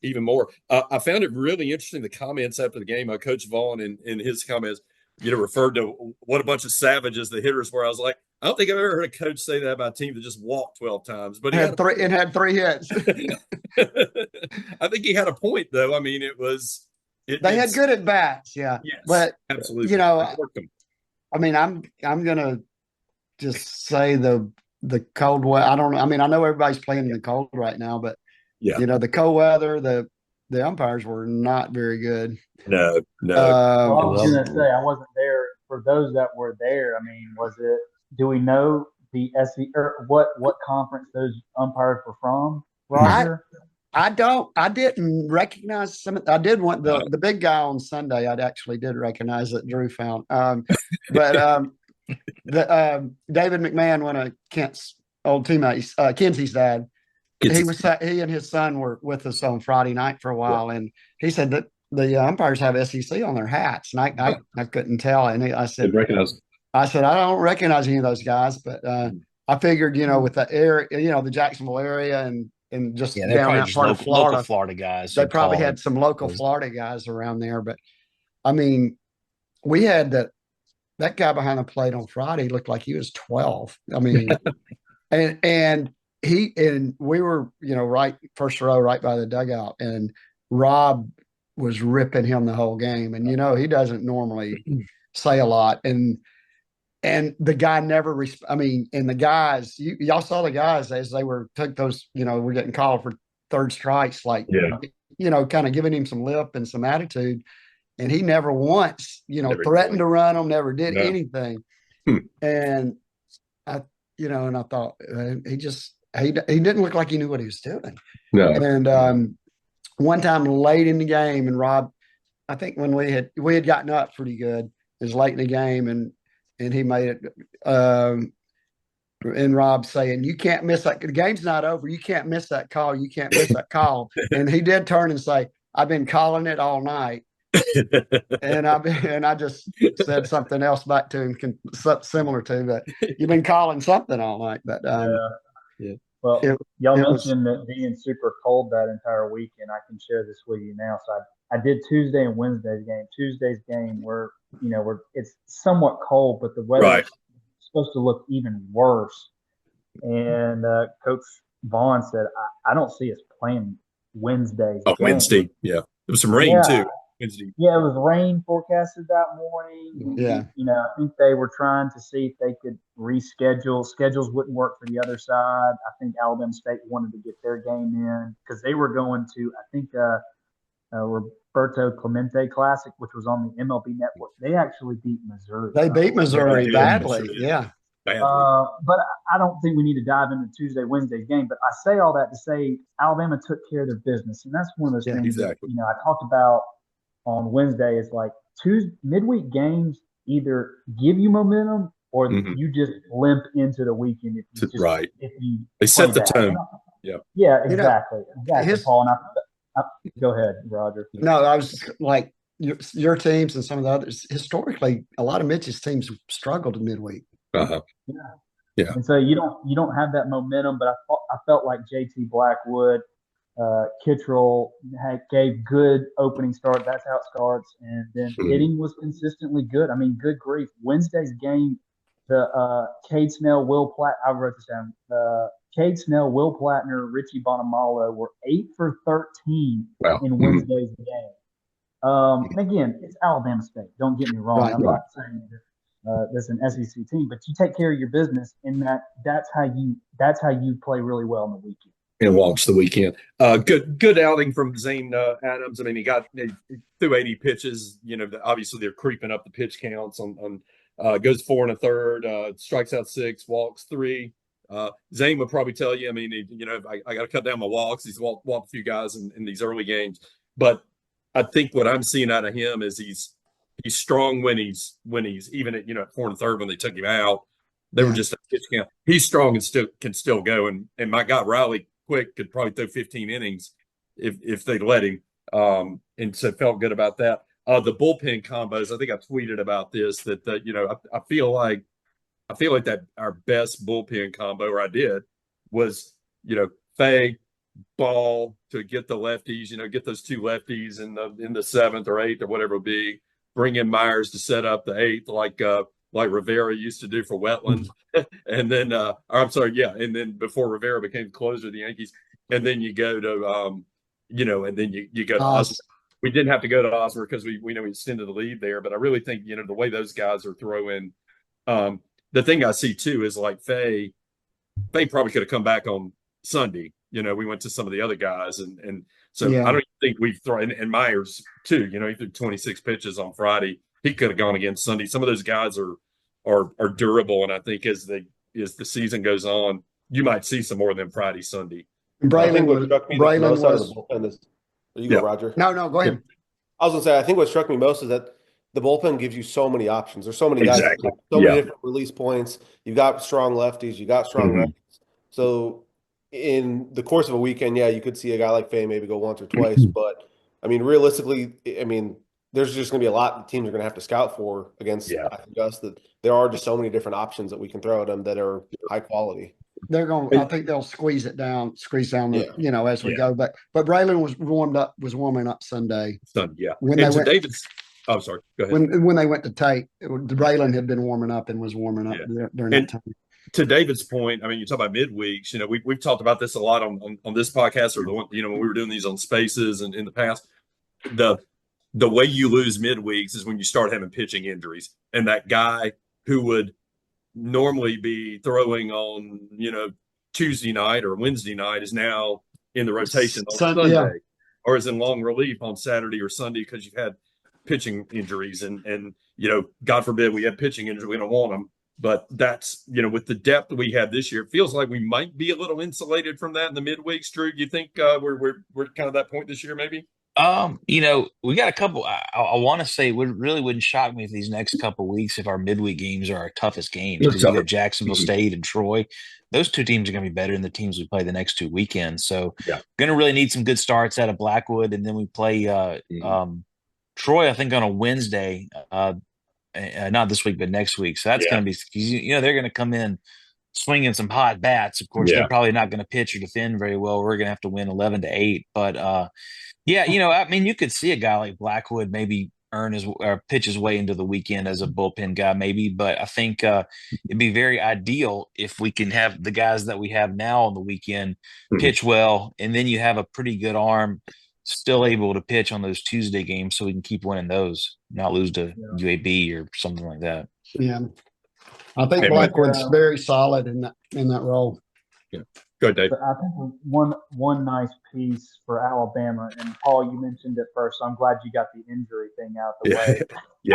even more. I found it really interesting, the comments after the game. Coach Vaughn in his comments, referred to what a bunch of savages the hitters were. I was like, I don't think I've ever heard a coach say that about a team that just walked 12 times. But he had 3 hits. I think he had a point, though. I mean, they had good at bats, yeah. Yes, but absolutely. I mean, I'm gonna just say the cold weather. I don't know. I mean, I know everybody's playing in the cold right now, but the cold weather, the umpires were not very good. No. I was gonna say I wasn't there. For those that were there, I mean, do we know the SEC or what conference those umpires were from, Roger? I didn't recognize some. I did want the big guy on Sunday. I actually did recognize that Drew found. But David McMahon, one of Kent's old teammates, Kenzie's dad, he and his son were with us on Friday night for a while, and he said that the umpires have SEC on their hats, and I couldn't tell. And I said, I don't recognize any of those guys, but I figured, with the area, the Jacksonville area and just down that part of Florida, local Florida guys. They probably had some local Florida guys around there. But I mean, we had that guy behind the plate on Friday looked like he was 12. I mean, and we were, right first row, right by the dugout, and Rob was ripping him the whole game. And he doesn't normally say a lot, and the guy never and the guys, y'all saw the guys as they took those, we're getting called for third strikes, like, kind of giving him some lip and some attitude. And he never once, threatened to run them, never did anything. And I thought he didn't look like he knew what he was doing. No. And one time late in the game, and Rob, I think when we had gotten up pretty good, it was late in the game, and he made it. And Rob saying, "You can't miss that. The game's not over. You can't miss that call. You can't miss that call." And he did turn and say, "I've been calling it all night." and I just said something else back to him, similar to that. You've been calling something all night, but Well, y'all mentioned that being super cold that entire weekend. I can share this with you now. So I did Tuesday and Wednesday's game. Tuesday's game it's somewhat cold, but the weather is supposed to look even worse. And Coach Vaughn said, I don't see us playing Wednesday's game. Wednesday, yeah. There was some rain too. Wednesday. Yeah, it was rain forecasted that morning. Yeah. I think they were trying to see if they could reschedule. Schedules wouldn't work for the other side. I think Alabama State wanted to get their game in because they were going to, I think, Roberto Clemente Classic, which was on the MLB Network. They actually beat Missouri. They beat Missouri badly. Yeah. But I don't think we need to dive into Tuesday, Wednesday's game. But I say all that to say Alabama took care of their business. And that's one of those things that, I talked about on Wednesday. Is like midweek games either give you momentum or you just limp into the weekend. They set the tone. Yeah, exactly. Paul. And go ahead, Roger. No, I was like your teams and some of the others. Historically, a lot of Mitch's teams struggled in midweek. Yeah. And so you don't have that momentum, but I felt like JT Blackwood, Kittrell gave good opening start. That's how it starts. And then hitting was consistently good. I mean, good grief. Wednesday's game, the Cade Snell, I wrote this down. Cade Snell, Will Plattner, Richie Bonamalo were 8 for 13 in Wednesday's game. And again, it's Alabama State. Don't get me wrong. I'm not saying that there's an SEC team, but you take care of your business, and that's how you play really well in the weekend. And launch the weekend. Good outing from Zane Adams. I mean, he threw 80 pitches. Obviously they're creeping up the pitch counts on goes 4 1/3, strikes out 6, walks 3. Zane would probably tell you, I mean, I got to cut down my walks. He's walked a few guys in these early games, but I think what I'm seeing out of him is he's strong when he's even at 4 1/3 when they took him out. They were just a pitch count. He's strong and can still go. And my guy Riley Quick could probably throw 15 innings if they'd let him. And so felt good about that. The bullpen combos, I think I tweeted about this that I feel like that our best bullpen combo, or I did, was Faye, Ball to get the lefties, get those 2 lefties in the 7th or 8th or whatever it be. Bring in Myers to set up the 8th, like Rivera used to do for Wetland. And then, and then before Rivera became closer of the Yankees, and then you go to, and then you go to Osmer. We didn't have to go to Osmer because we extended the lead there, but I really think, the way those guys are throwing, the thing I see too is like Faye probably could have come back on Sunday. We went to some of the other guys, and so I don't think we've thrown, and Myers too. He threw 26 pitches on Friday. He could have gone again Sunday. Some of those guys are durable, and I think as the season goes on, you might see some more of them Friday, Sunday. Braylon was. You go, Roger. No, go ahead. I was gonna say, I think what struck me most is that the bullpen gives you so many options. There's so many guys, so many different release points. You got strong lefties, you got strong righties. So in the course of a weekend, you could see a guy like Faye maybe go once or twice. But I mean, realistically, there's just going to be a lot that teams are going to have to scout for against us. That there are just so many different options that we can throw at them that are high quality. I think they'll squeeze down as we go. But Braylon was warming up Sunday. David's. Oh, sorry. Go ahead. When they went to Tate, Braylon had been warming up and was warming up during that time. To David's point, I mean, you talk about midweeks. We've talked about this a lot on this podcast, or the one when we were doing these on Spaces and in the past. The way you lose midweeks is when you start having pitching injuries, and that guy who would normally be throwing on Tuesday night or Wednesday night is now in the rotation on Sunday, or is in long relief on Saturday or Sunday because you've had pitching injuries, and God forbid we have pitching injuries, we don't want them. But that's, with the depth we have this year, it feels like we might be a little insulated from that in the midweeks. Drew, do you think we're kind of that point this year, maybe? We got a couple. I want to say it really wouldn't shock me if these next couple weeks, if our midweek games are our toughest games, because you got Jacksonville State and Troy. Those 2 teams are going to be better than the teams we play the next 2 weekends. So going to really need some good starts out of Blackwood, and then we play Troy, I think, on a Wednesday. Not this week, but next week. So that's going to be, they're going to come in swinging some hot bats. Of course, they're probably not going to pitch or defend very well. We're going to have to win 11-8. But you could see a guy like Blackwood maybe pitch his way into the weekend as a bullpen guy, maybe. But I think it'd be very ideal if we can have the guys that we have now on the weekend pitch well, and then you have a pretty good arm still able to pitch on those Tuesday games, so we can keep winning those, not lose to UAB or something like that. Yeah, I think Blackwood's very solid in that role. Yeah, go ahead, Dave. I think one nice piece for Alabama, and Paul, you mentioned it first, so I'm glad you got the injury thing out the way.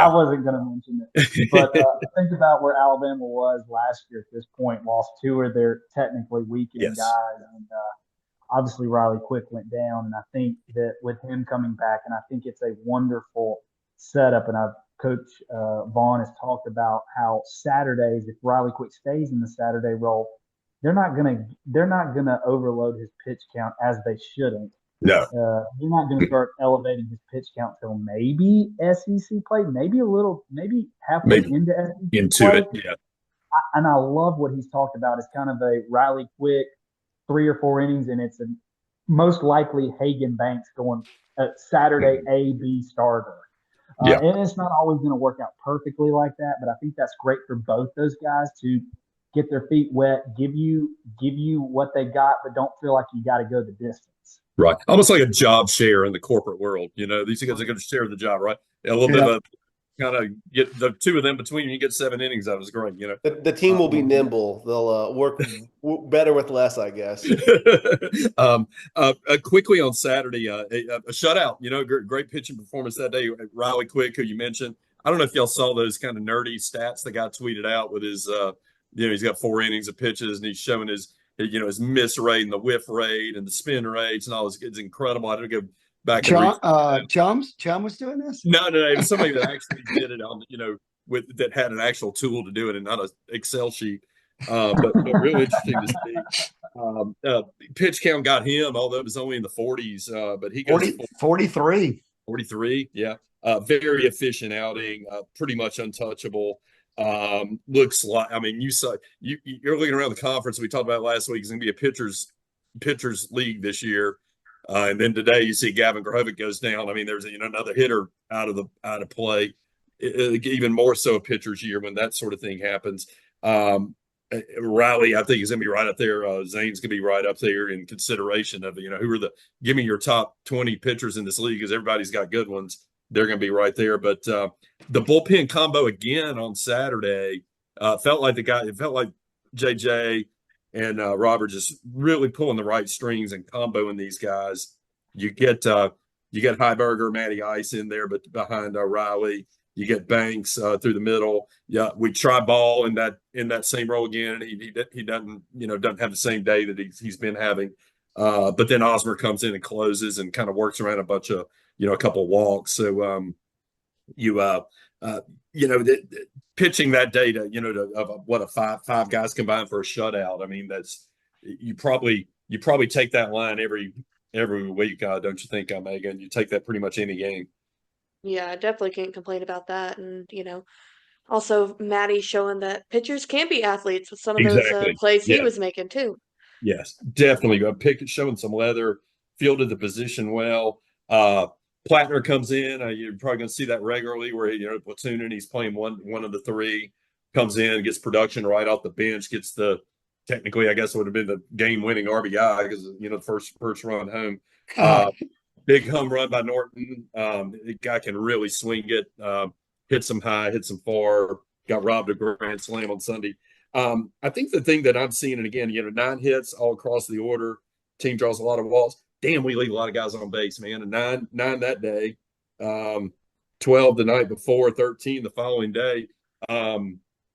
I wasn't going to mention it, but think about where Alabama was last year at this point. Lost 2 of their technically weekend guys, and obviously Riley Quick went down, and I think that with him coming back, and I think it's a wonderful setup, and Coach Vaughn has talked about how Saturdays, if Riley Quick stays in the Saturday role, they're not gonna overload his pitch count as they shouldn't. No, they're not gonna start elevating his pitch count till maybe SEC play, maybe halfway into SEC play. And I love what he's talked about. It's kind of a Riley Quick 3 or 4 innings, and it's a most likely Hagen Banks going Saturday A-B starter. And it's not always going to work out perfectly like that, but I think that's great for both those guys to get their feet wet, give you what they got, but don't feel like you got to go the distance. Right. Almost like a job share in the corporate world. These guys are going to share the job, right? A little bit of a kind of get the two of them between you get 7 innings. That was great. The team will be nimble. They'll work better with less, I guess. Quickly on Saturday, a shutout. Great pitching performance that day. Riley Quick, who you mentioned. I don't know if y'all saw those kind of nerdy stats that got tweeted out with his. He's got 4 innings of pitches, and he's showing his miss rate and the whiff rate and the spin rates and all this. It's incredible. I didn't go back. Chum was doing this? No. It was somebody that actually did it on, that had an actual tool to do it and not an Excel sheet. But really interesting to see. Pitch count got him, although it was only in the 40s. But he goes 43. 43, yeah. Very efficient outing, pretty much untouchable. Looks like, you're looking around the conference we talked about last week. It's going to be a pitchers league this year. And then today you see Gavin Grovic goes down. There's another hitter out of play. Even more so a pitcher's year when that sort of thing happens. Riley, I think, is going to be right up there. Zane's going to be right up there in consideration of who are give me your top 20 pitchers in this league, because everybody's got good ones. They're going to be right there. But the bullpen combo again on Saturday felt like JJ and Robert just really pulling the right strings and comboing these guys. You get Heiberger, Matty Ice in there, but behind Riley, you get Banks through the middle. Yeah, we try Ball in that same role again. He doesn't have the same day that he's been having. But then Osmer comes in and closes and kind of works around a bunch of a couple of walks. So pitching that day to five guys combined for a shutout. That's you probably take that line every week, don't you think, Megan? You take that pretty much any game. Yeah, I definitely can't complain about that. And also Matty showing that pitchers can be athletes with some of those plays he was making too. Yes, definitely. Showing some leather, fielded the position well. Plattner comes in. You're probably going to see that regularly where platooning. He's playing one of the 3, comes in, gets production right off the bench, gets technically, I guess it would have been the game-winning RBI because the first run home. Big home run by Norton. The guy can really swing it. Hit some high, hit some far. Got robbed a grand slam on Sunday. I think the thing that I'm seeing, and again, 9 hits all across the order. Team draws a lot of walks. Damn, we leave a lot of guys on base, man. And 9 that day, 12 the night before, 13 the following day.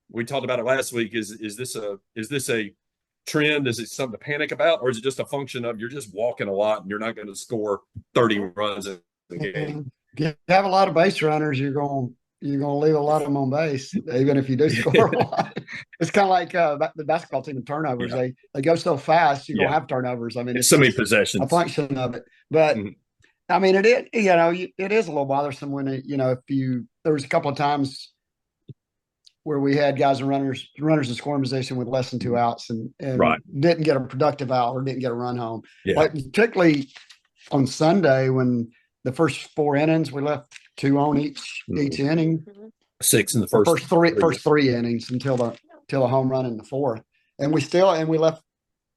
We talked about it last week. Is this a trend? Is it something to panic about, or is it just a function of you're just walking a lot and you're not going to score 30 runs in the game? If you have a lot of base runners, you're going to leave a lot of them on base, even if you do score a lot. It's kind of like the basketball team in turnovers. Yeah. They go so fast, you're going to have turnovers. It's so many possessions. A function of it. But, it is a little bothersome when, there was a couple of times where we had guys and runners in scoring position with less than 2 outs and didn't get a productive out or didn't get a run home. Yeah. Like particularly on Sunday when the first 4 innings, we left 2 on each inning. 6 in the first three innings until the home run in the 4th. And we left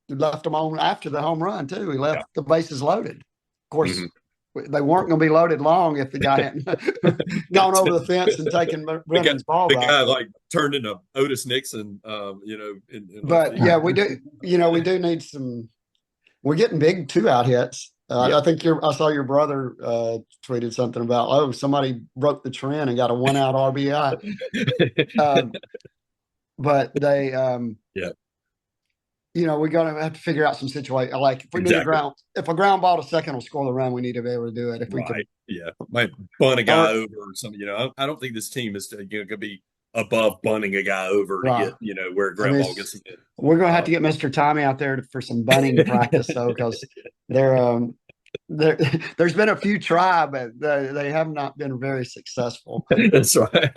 them on after the home run too. We left the bases loaded. Of course, they weren't going to be loaded long if the guy hadn't gone over the fence and taken Brennan's ball. The guy turned into Otis Nixon, But we do. We do need some. We're getting big 2-out hits. I think I saw your brother tweeted something about somebody broke the trend and got a 1-out RBI. But they we're gonna have to figure out some situation. Like if we need a ground ball to second will score the run, we need to be able to do it. If we could, might bunt a guy over or something. I don't think this team is going to be above bunting a guy over to get where a ground ball gets hit. We're going to have to get Mr. Tommy out there for some bunting practice though, because there's been a few try, but they have not been very successful. That's right.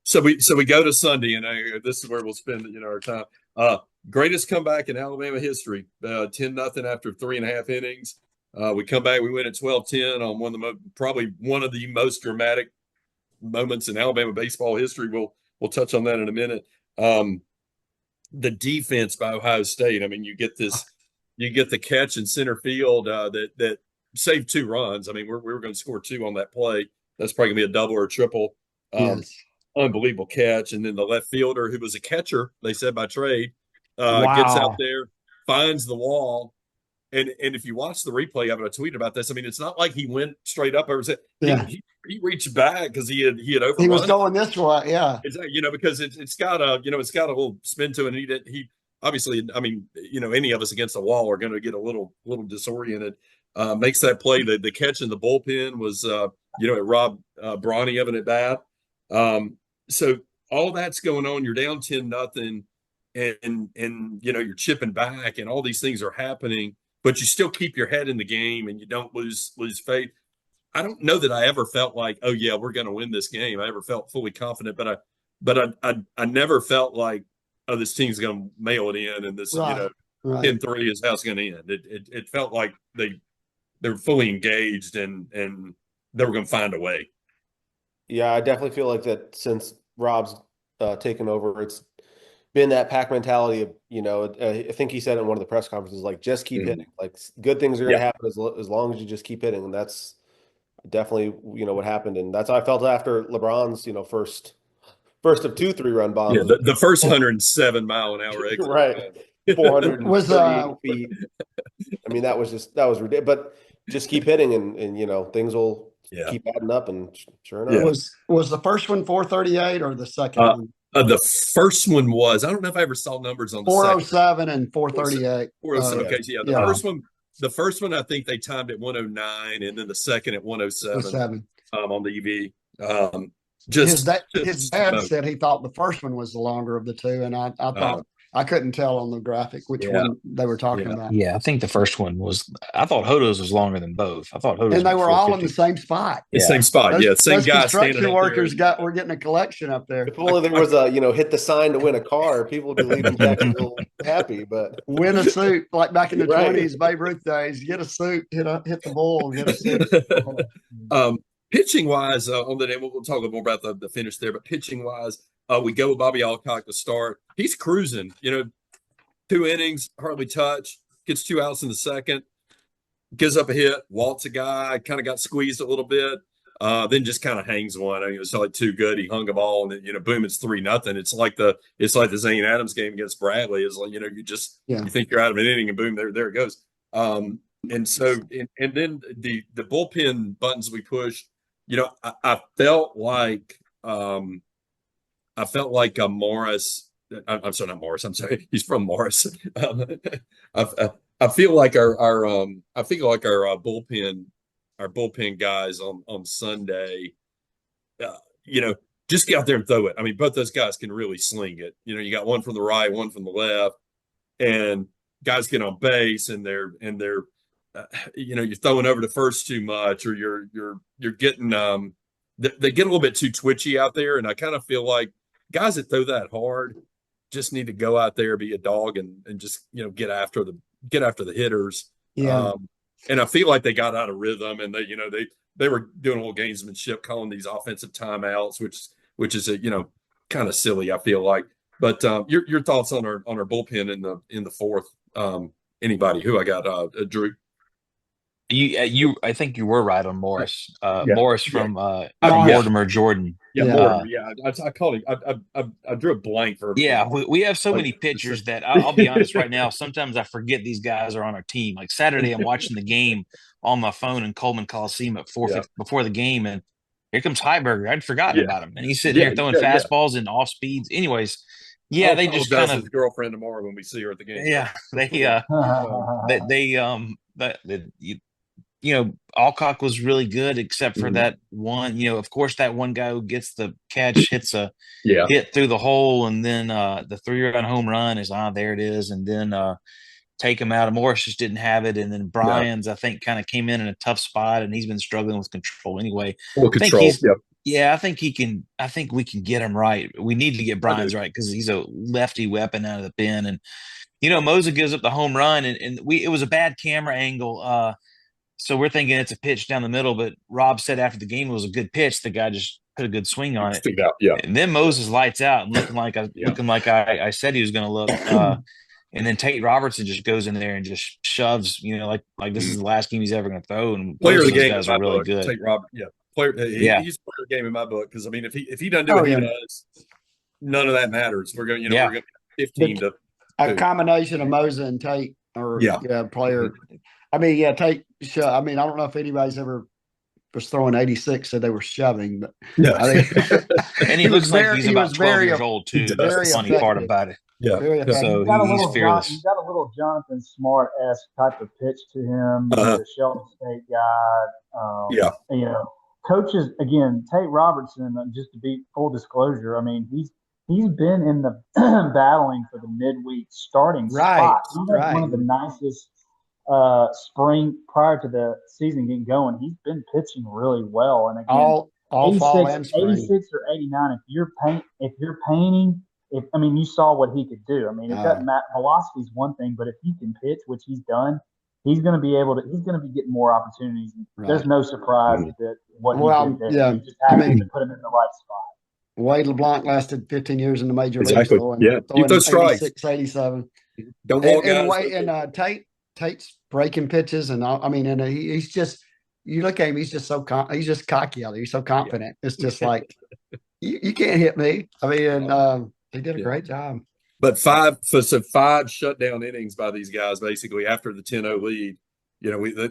So we go to Sunday, and this is where we'll spend our time. Greatest comeback in Alabama history, 10-0 after 3.5 innings. We come back, we win at 12-10 on probably one of the most dramatic moments in Alabama baseball history. We'll touch on that in a minute. The defense by Ohio State. You get this you get the catch in center field that saved 2 runs. I mean, we were going to score 2 on that play. That's probably going to be a double or a triple. Yes. Unbelievable catch. And then the left fielder, who was a catcher, they said by trade, gets out Wow. there, finds the wall. And if you watch the replay of it, I tweeted about this. I mean, it's not like he went straight up over. Yeah. He reached back because he had overrun. He was going this way. Yeah. Exactly. Because it's got a little spin to it. And he obviously, I mean, any of us against the wall are going to get a little disoriented. Makes that play. The catch in the bullpen was it robbed Bronny of an at bat. So all that's going on. You're down 10-0, and you're chipping back, and all these things are happening, but you still keep your head in the game, and you don't lose faith. I don't know that I ever felt like, oh yeah, we're going to win this game. I never felt fully confident, but I never felt like, oh, this team's going to mail it in, and this 10-3 is how it's going to end. It felt like they were fully engaged, and they were going to find a way. Yeah, I definitely feel like that since Rob's taken over, it's been that pack mentality of, I think he said in one of the press conferences, like, just keep hitting. Like, good things are going to happen as long as you just keep hitting. And that's definitely, what happened. And that's how I felt after LeBron's, first of 2 3-run bombs. Yeah, the first 107-mile-an-hour exit. Right. 438 feet. I mean, that was ridiculous. But just keep hitting, and things will keep adding up. And sure enough. Was the first one 438 or the second one? The first one was, I don't know if I ever saw numbers on the 407 and 438. 407. Okay, so the first one, I think they timed at 109, and then the second at 107 on the EV. His dad said he thought the first one was the longer of the two, and I thought I couldn't tell on the graphic which one they were talking about. Yeah, I think the first one was. I thought Hodo's was longer than both. I thought Hodo's, and they were all in the same spot. The same spot, same guy. Construction workers were getting a collection up there. If only there was a hit the sign to win a car, people would be leaving Jacksonville happy. But win a suit like back in the 20s, Babe Ruth days. Get a suit, hit the bull, get a suit. Pitching wise, on the day we'll talk a little more about the finish there. But pitching wise, we go with Bobby Alcock to start. He's cruising. 2 innings, hardly touch. Gets 2 outs in the second. Gives up a hit, walks a guy. Kind of got squeezed a little bit. Then just kind of hangs one. I mean, it was like too good. He hung a ball, and then, boom, it's 3-0. It's like the Zane Adams game against Bradley. It's like you think you're out of an inning, and boom, there it goes. And so and then the bullpen buttons we pushed. I felt like Morris. I'm sorry, not Morris. I'm sorry, he's from Morris. I feel like our bullpen guys on Sunday, just get out there and throw it. I mean, both those guys can really sling it. You got one from the right, one from the left, and guys get on base, and they're you're throwing over the first too much, or you're getting they get a little bit too twitchy out there, and I kind of feel like guys that throw that hard just need to go out there, be a dog, and just get after the hitters. Yeah. And I feel like they got out of rhythm, and they were doing a little gamesmanship, calling these offensive timeouts, which is kind of silly, I feel like. But your thoughts on our bullpen in the fourth? Anybody who I got Drew? I think you were right on Morris. Morris from Mortimer Jordan. Mortimer. I called him. I drew a blank for. Yeah, we have so many pitchers that I'll be honest right now. Sometimes I forget these guys are on our team. Like Saturday, I'm watching the game on my phone in Coleman Coliseum at 4:50 before the game, and here comes Heiberger. I'd forgotten about him, and he's sitting here throwing fastballs and off speeds. Anyways, they just kind of his girlfriend tomorrow when we see her at the game. Yeah, Alcock was really good, except for that one. Of course, that one guy who gets the catch hits a hit through the hole, and then the 3-run home run is there it is, and then take him out. Morris just didn't have it, and then Bryan's I think kind of came in a tough spot, and he's been struggling with control anyway. I think he can. I think we can get him right. We need to get Bryan's right because he's a lefty weapon out of the pen, and Moza gives up the home run, and it was a bad camera angle. So we're thinking it's a pitch down the middle, but Rob said after the game it was a good pitch. The guy just put a good swing on it. And then Moses lights out and looking like I said he was going to look. And then Tate Robertson just goes in there and just shoves, like this is the last game he's ever going to throw. And Player both of of the those game in guys my are really book. good. Tate Robert, yeah, player. He's player of the game in my book because I mean, if he doesn't do what he does, none of that matters. We're going, we're going 15 to a 2. combination of Mosa and Tate, or player. I mean, Tate. I mean, I don't know if anybody's ever was throwing 86, so they were shoving, but I think, and he looks like he's about 12 years old too. That's the funny part about it. Yeah. So he's fearless. He's got a little Jonathan Smart-esque type of pitch to him. He's a Shelton State guy. Coaches, again, Tate Robertson, just to be full disclosure, I mean, he's been in the battling for the midweek starting spot. He's one of the nicest spring prior to the season getting going. He's been pitching really well. And again, all fall and spring. 86 or 89, if you're painting, you saw what he could do. I mean, it doesn't matter. Velocity is one thing, but if he can pitch, which he's done, he's going to be getting more opportunities. There's no surprise that what he did there. You just have to put him in the right spot. Wade LeBlanc lasted 15 years in the major leagues. Keep those strikes. 87. Don't walk out. Tate's breaking pitches, and he's just, you look at him, he's just he's just cocky out there. He's so confident. It's just like, you can't hit me. I mean, he did a great job. But five shutdown innings by these guys basically after the 10-0 lead.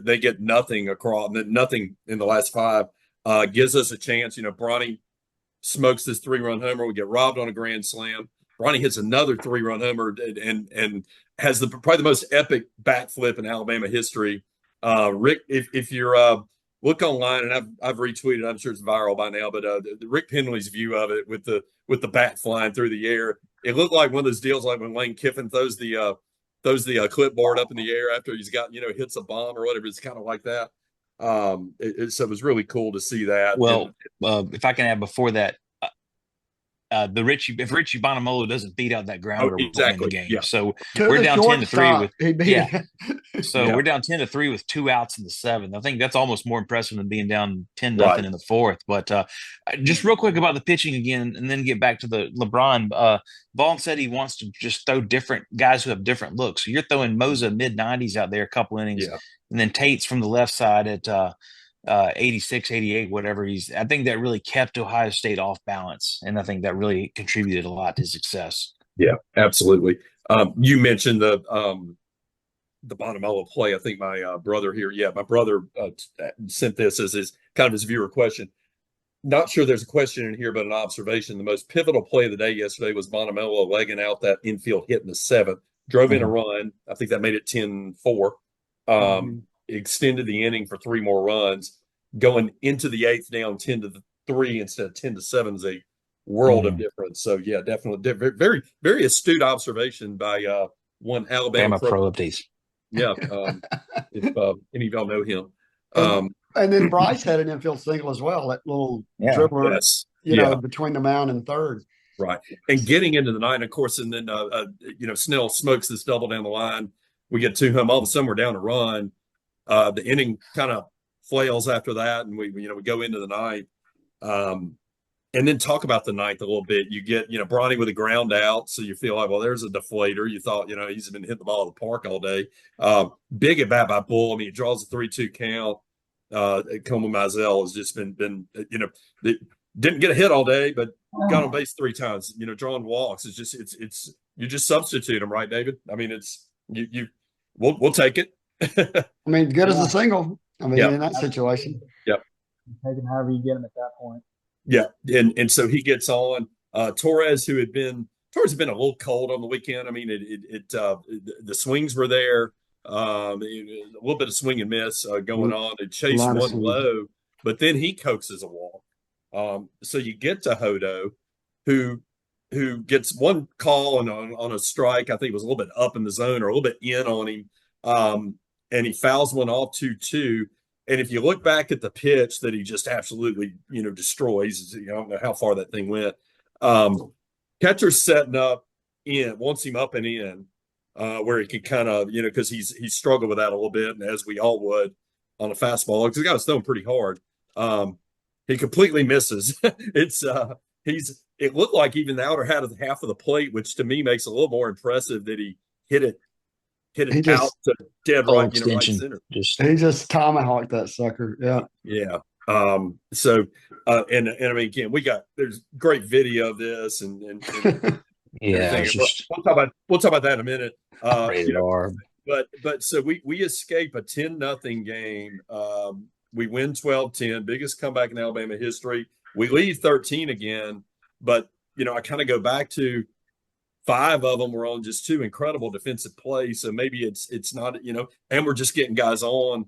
They get nothing across, nothing in the last 5. Gives us a chance. Bronny smokes this 3-run homer. We get robbed on a grand slam. Bronny hits another 3-run homer and has probably the most epic backflip in Alabama history. Rick, if you're look online, and I've retweeted, I'm sure it's viral by now, but Rick Penley's view of it with the bat flying through the air, it looked like one of those deals like when Lane Kiffin throws the clipboard up in the air after he's got hits a bomb or whatever. It's kind of like that. So it was really cool to see that. Well, if I can add before that, if Richie Bonamolo doesn't beat out that grounder, we're winning the game. Yeah. So we're down 10-3 we're down 10-3 with 2 outs in the 7th. I think that's almost more impressive than being down 10-0 in the 4th. But just real quick about the pitching again, and then get back to the LeBron. Vaughn said he wants to just throw different guys who have different looks. So you're throwing Mosa mid-90s out there, a couple innings, and then Tate's from the left side at 86, 88, whatever I think that really kept Ohio State off balance. And I think that really contributed a lot to success. Yeah, absolutely. You mentioned the Bonamelo play. I think my brother here. Yeah, my brother sent this as his kind of his viewer question. Not sure there's a question in here, but an observation. The most pivotal play of the day yesterday was Bonamelo legging out that infield hit in the 7th, drove in a run. I think that made it 10-4. Extended the inning for 3 more runs, going into the 8th down 10-3 instead of 10-7 is a world of difference. So yeah, definitely very, very astute observation by one Alabama pro updates. Yeah, if any of y'all know him. And then Bryce had an infield single as well. That little dribbler, between the mound and third. Right, and getting into the 9th, of course, and then Snell smokes this double down the line. We get to him. All of a sudden, we're down a run. The inning kind of flails after that, and we go into the 9th. And then talk about the 9th a little bit. You get, Bronny with a ground out, so you feel like, well, there's a deflator. You thought, he's been hitting the ball at the park all day. Big at bat by Bull. I mean, he draws a 3-2 count. Coleman Mizell has just been didn't get a hit all day, but got on base 3 times. Drawing walks. It's just it's you just substitute him, right, David? I mean, it's we'll take it. I mean, good as a single. I mean, in that situation. Yep. Take him however you get him at that point. Yeah, and so he gets on. Torres had been a little cold on the weekend. I mean, the swings were there. A little bit of swing and miss going on. It chased one low, but then he coaxes a walk. So you get to Hodo, who gets one call on a strike. I think it was a little bit up in the zone or a little bit in on him. And he fouls one off 2-2. And if you look back at the pitch that he just absolutely, destroys, I don't know how far that thing went. Catcher's setting up wants him up and in, where he could kind of, because he's struggled with that a little bit, and as we all would on a fastball, because the guy was throwing pretty hard. He completely misses. It looked like even the outer half of the plate, which to me makes it a little more impressive that he hit it He out just to dead full right, right extension. center. he just tomahawked that sucker. Yeah. Yeah. So, and I mean, again, there's great video of this and Yeah, everything. it's just We'll talk about that in a minute. rated R. But so we escape a 10-0 game. We win 12-10, biggest comeback in Alabama history. We lead 13 again, but I kind of go back to 5 of them were on just 2 incredible defensive plays. So maybe it's not, and we're just getting guys on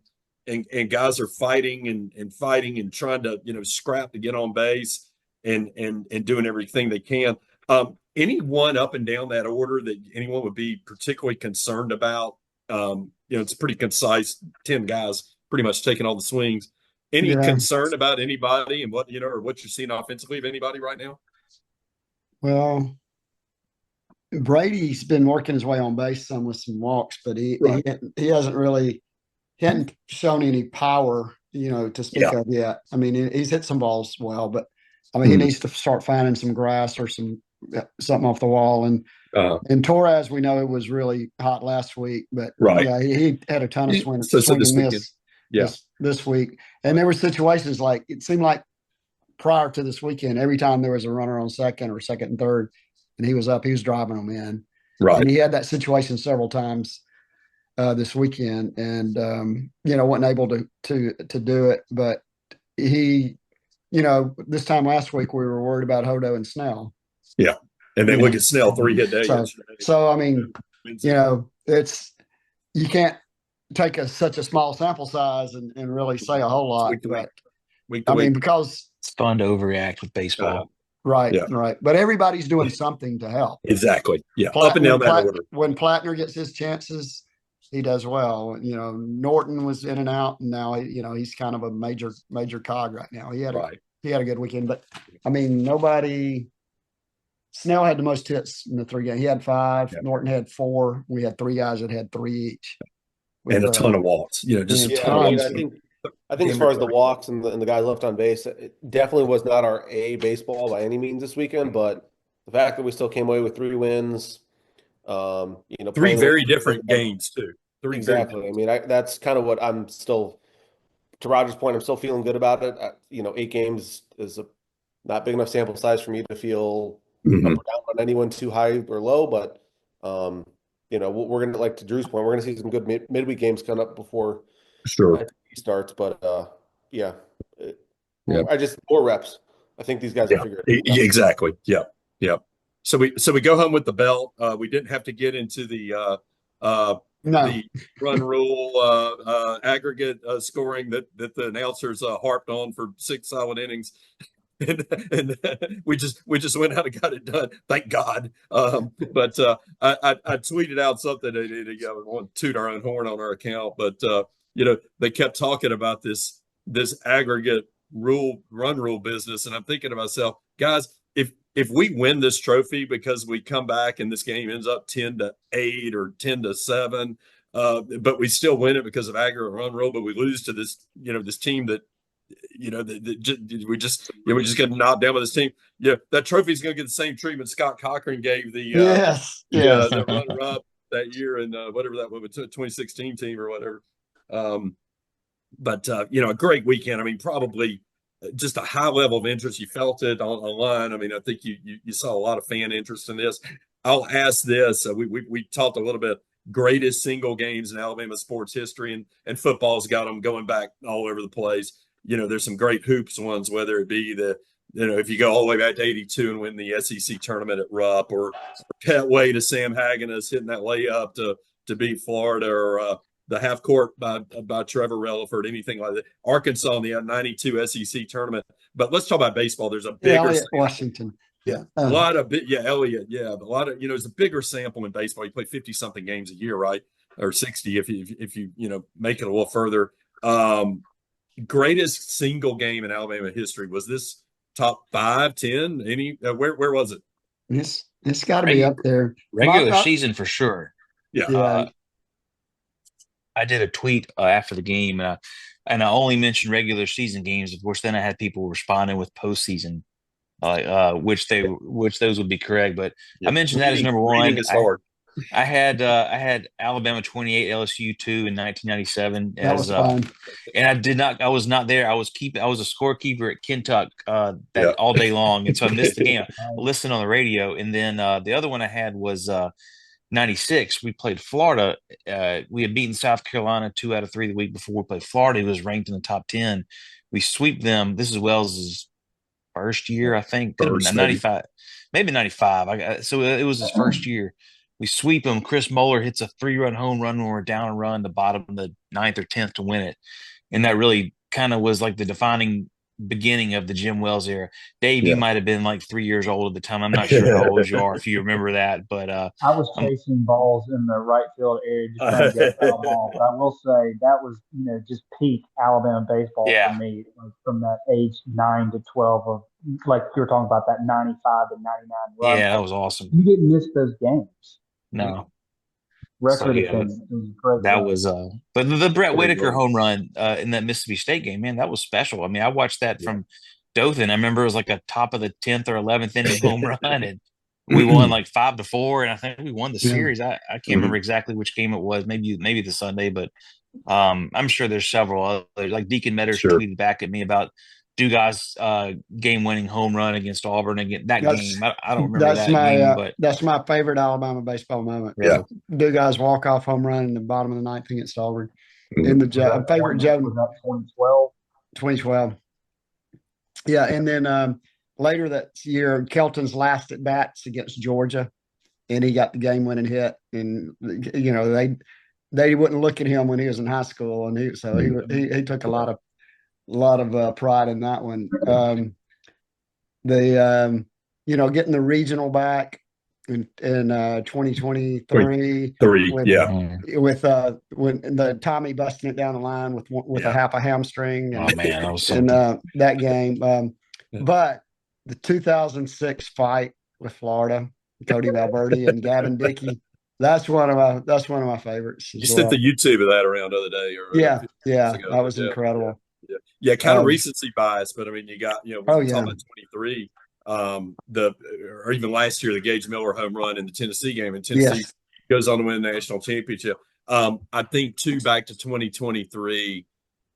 and guys are fighting and fighting and trying to, scrap to get on base and doing everything they can. Anyone up and down that order that anyone would be particularly concerned about? It's pretty concise, 10 guys pretty much taking all the swings. Any concern about anybody and what, or what you're seeing offensively of anybody right now? Well, Brady's been working his way on base some with some walks, but he hadn't shown any power, to speak of yet. I mean, he's hit some balls well, but I mean, he needs to start finding some grass or something off the wall. And Torres, we know it was really hot last week, but he had a ton of swing and miss this week. And there were situations like it seemed like prior to this weekend, every time there was a runner on second or second and third, and he was up, he was driving them in. Right. And he had that situation several times this weekend, and wasn't able to do it. But he, this time last week we were worried about Hodo and Snell. Yeah, and then look at Snell 3-hit day yesterday. So I mean, it's you can't take such a small sample size and really say a whole lot. Because it's fun to overreact with baseball. Right. But everybody's doing something to help. Exactly. Yeah. Up and down that order. When Plattner gets his chances, he does well. Norton was in and out, and now he's kind of a major cog right now. He had a good weekend, but I mean, Snell had the most hits in the 3 games. He had 5. Yeah. Norton had 4. We had 3 guys that had 3 each, and a ton of walks. Just a ton. I think as far as the walks and the guys left on base, it definitely was not our A baseball by any means this weekend. But the fact that we still came away with 3 wins, 3 very different games too. 3 exactly. I mean, that's kind of what I'm still. To Roger's point, I'm still feeling good about it. 8 games is a not big enough sample size for me to feel up or down on anyone too high or low. But we're gonna, like to Drew's point, we're gonna see some good midweek games coming up before he starts. But I just more reps. I think these guys will figure it out. Exactly. Yeah. So we go home with the belt. We didn't have to get into the run rule aggregate scoring that the announcers harped on for 6 solid innings. And we just went out and got it done. Thank God. But I tweeted out something. I want to toot our own horn on our account, but they kept talking about this aggregate run rule business, and I'm thinking to myself, guys, if we win this trophy because we come back and this game ends up 10-8 or 10-7, but we still win it because of aggregate run rule, but we lose to this this team that. We just get knocked down by this team. Yeah, that trophy is going to get the same treatment Scott Cochran gave the the runner-up that year and whatever that was, 2016 team or whatever. But a great weekend. I mean, probably just a high level of interest. You felt it online. I mean, I think you saw a lot of fan interest in this. I'll ask this. We talked a little bit. Greatest single games in Alabama sports history, and football's got them going back all over the place. There's some great hoops ones, whether it be if you go all the way back to 82 and win the SEC tournament at Rupp, or Petway to Sam Hagginus hitting that layup to beat Florida, or the half court by Trevor Relaford, anything like that. Arkansas in the 92 SEC tournament. But let's talk about baseball. There's a bigger Elliott Washington. Yeah. A lot of Elliott. Yeah. But a lot of, it's a bigger sample in baseball. You play 50 something games a year, right? Or 60 if you make it a little further. Greatest single game in Alabama history. Was this top 5, 10? Where was it? It's got to be up there. Regular season for sure. Yeah. I did a tweet after the game, and I only mentioned regular season games. Of course, then I had people responding with postseason, which those would be correct. But I mentioned that as number 1. It's hard. I had Alabama 28, LSU 2 in 1997 That was as fun. and I was not there. I was a scorekeeper at Kentucky that all day long, and so I missed the game. I listened on the radio, and then the other one I had was 96. We played Florida. We had beaten South Carolina 2 out of 3 the week before. We played Florida. It was ranked in the top 10. We sweep them. This is Wells's first year, I think. Could have been 95, maybe 95. So it was his first year. We sweep them. Chris Moeller hits a 3-run home run when we're down and run the bottom of the 9th or 10th to win it. And that really kind of was like the defining beginning of the Jim Wells era. Dave, you might have been like 3 years old at the time. I'm not sure how old you are if you remember that, but I was chasing balls in the right field area, just trying to get foul ball. But I will say that was, just peak Alabama baseball for me, like from that age 9 to 12 of, like you were talking about, that 95 to 99 run. Yeah, that was awesome. You didn't miss those games. No. Record attendance was great. That was but the Brett Whitaker home run in that Mississippi State game, man, that was special. I mean, I watched that from Dothan. I remember it was like a top of the 10th or 11th inning home run, and we won like 5-4, and I think we won the series. I can't remember exactly which game it was. Maybe the Sunday, but I'm sure there's several others. Like Deacon Metters tweeted back at me about Dugas game-winning home run against Auburn again. That game, I don't remember that game, but that's my favorite Alabama baseball moment. Yeah, Dugas walk-off home run in the bottom of the 9th against Auburn. In the favorite Joe was that 2012. 2012. Yeah, and then later that year, Kelton's last at bats against Georgia, and he got the game-winning hit. And they wouldn't look at him when he was in high school, and he took a lot of pride in that one. Getting the regional back in 2023 with when the Tommy busting it down the line with a half a hamstring. Oh man, that was in that game. But the 2006 fight with Florida, Cody Valverde and Gavin Dickey. That's one of my favorites. You sent the YouTube of that around the other day. That was incredible. Yeah, kind of recency bias, but I mean, you got we're talking about 23, or even last year the Gage Miller home run in the Tennessee game, and Tennessee goes on to win the national championship. I think too, back to 2023,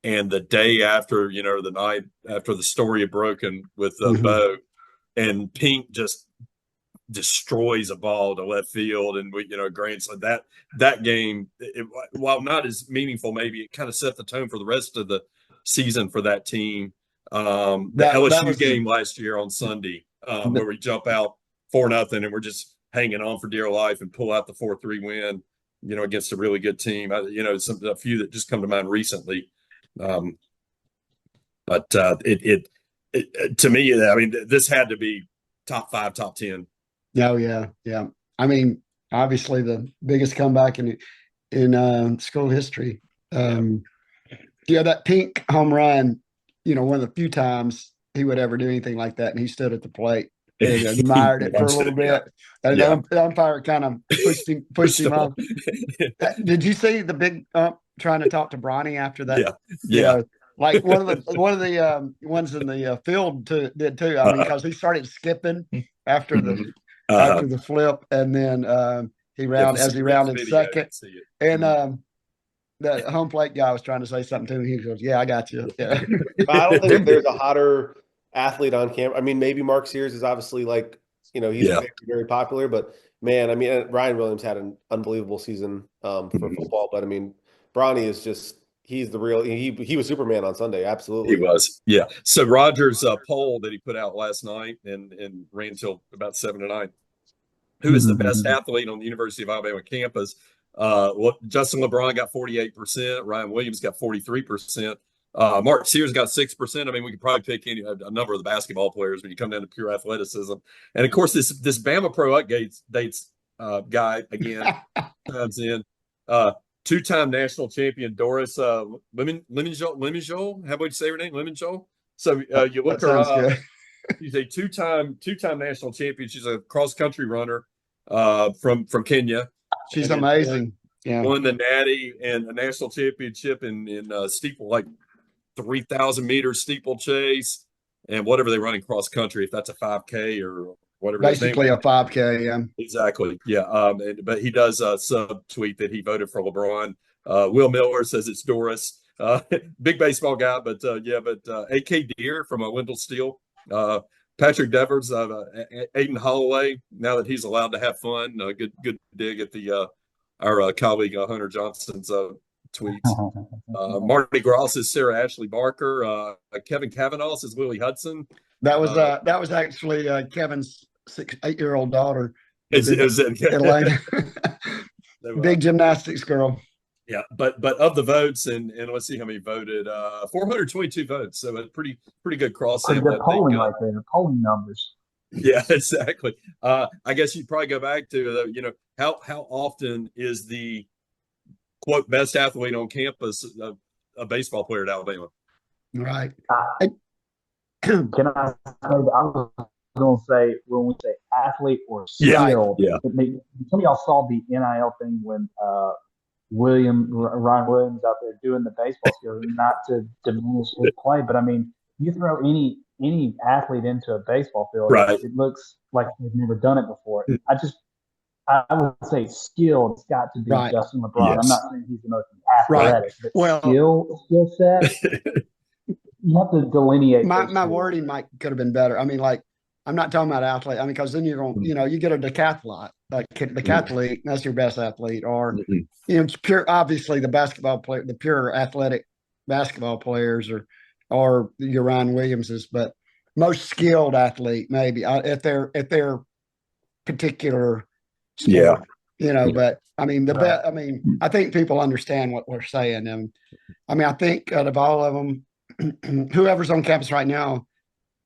and the day after, the night after the story had broken with Bo, and Pink just destroys a ball to left field, and grand slam. That game, while not as meaningful, maybe it kind of set the tone for the rest of the season for that team. The LSU game last year on Sunday, where we jump out 4-0 and we're just hanging on for dear life and pull out the 4-3 win, against a really good team. A few that just come to mind recently. But to me, I mean, this had to be top 5, top 10. Oh yeah. I mean, obviously the biggest comeback in school history. That Pink home run, one of the few times he would ever do anything like that, and he stood at the plate and admired it for a little bit. And the umpire kind of pushed him off. Did you see the big ump trying to talk to Bronny after that? Yeah. Like one of the ones in the field did too. I mean, because he started skipping after the flip, and then he rounded second, and the home plate guy was trying to say something to him. He goes, "Yeah, I got you." Yeah. I don't think there's a hotter athlete on camera. I mean, maybe Mark Sears is obviously he's very, very popular, but man, I mean, Ryan Williams had an unbelievable season for football, but I mean, Bronny is just. He's the real. He was Superman on Sunday. Absolutely, he was. Yeah. So Rogers' poll that he put out last night and ran till about 7 to 9. Who is the best athlete on the University of Alabama campus? Justin LeBron got 48%. Ryan Williams got 43%. Mark Sears got 6%. I mean, we could probably pick a number of the basketball players when you come down to pure athleticism. And of course, this Bama Pro Updates guy again comes in. 2-time national champion Doris Lemonjol. How would you say her name? Lemonjol. So you look her up. She's a two-time national champion. She's a cross-country runner from Kenya. She's amazing. Yeah. Won the Natty and a national championship in steeple, like 3,000 meters steeplechase and whatever they run in cross country, if that's a 5K or whatever Basically his name a 5K. Yeah. Exactly. Yeah. But he does subtweet that he voted for LeBron. Will Miller says it's Doris. Big baseball guy, but AK Deer from Wendell Steel. Patrick Devers, Aiden Holloway. Now that he's allowed to have fun, good dig at the our colleague Hunter Johnson's tweets. Marty Gross is Sarah Ashley Barker. Kevin Kavanaugh is Lily Hudson. That was actually Kevin's 8-year-old daughter. Atlanta. Big gymnastics girl. Yeah, but of the votes, and let's see how many voted. 422 votes, so a pretty good cross sample. Good polling right there, polling numbers. Yeah, exactly. I guess you'd probably go back to how often is the quote best athlete on campus a baseball player at Alabama? Right. Can I say, I was going to say, when we say athlete or skill, some of y'all saw the NIL thing when Ryan Williams out there doing the baseball skills, not to diminish his play, but I mean, you throw any athlete into a baseball field, right. It looks like they've never done it before. I would say skill has got to be Justin LeBron. Yes. I'm not saying he's the most athletic, but skill set. You have to delineate. My wording could have been better. I mean, like, I'm not talking about athlete. I mean, because then you're going, you get a decathlete, like the decathlete, that's your best athlete, or pure. Obviously, the basketball player, the pure athletic basketball players, or your Ryan Williamses, but most skilled athlete, maybe if they're particular sport, But I mean, I think people understand what we're saying, and I mean, I think out of all of them, whoever's on campus right now,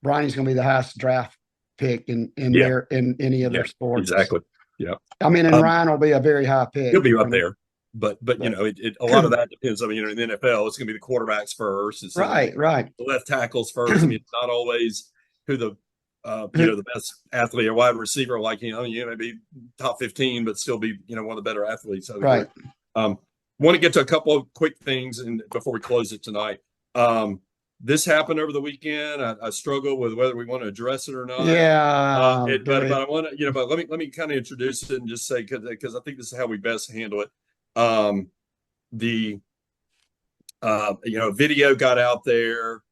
Bronny's going to be the highest draft pick in any of their sports. Exactly. Yeah. I mean, and Ryan will be a very high pick. He'll be up there, but a lot of that depends. I mean, in the NFL, it's going to be the quarterbacks first. It's right. The left tackles first. I mean, it's not always who the the best athlete or wide receiver. Like maybe top 15, but still be one of the better athletes. Right. Want to get to a couple of quick things and before we close it tonight. This happened over the weekend. I struggle with whether we want to address it or not. Yeah. But I want to, but let me kind of introduce it and just say, because I think this is how we best handle it. Video got out there.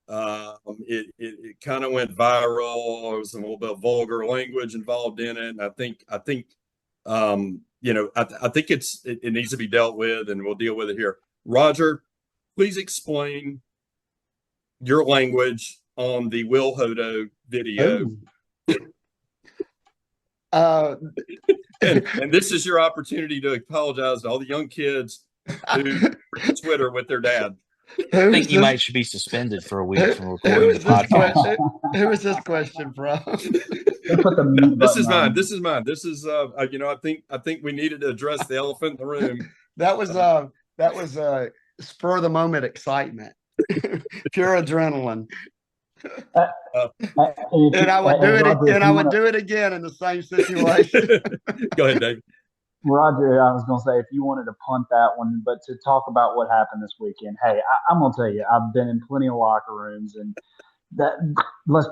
It kind of went viral. There was a little bit of vulgar language involved in it. And I think it needs to be dealt with, and we'll deal with it here. Roger, please explain your language on the Will Hodo video. And this is your opportunity to apologize to all the young kids who Twitter with their dad. I think you should be suspended for a week from recording the podcast. Who is this question from? This is mine. This is I think we needed to address the elephant in the room. That was spur of the moment excitement. Pure adrenaline. And I would do it again in the same situation. Go ahead, Dave. Roger, I was going to say, if you wanted to punt that one, but to talk about what happened this weekend, hey, I'm going to tell you, I've been in plenty of locker rooms, and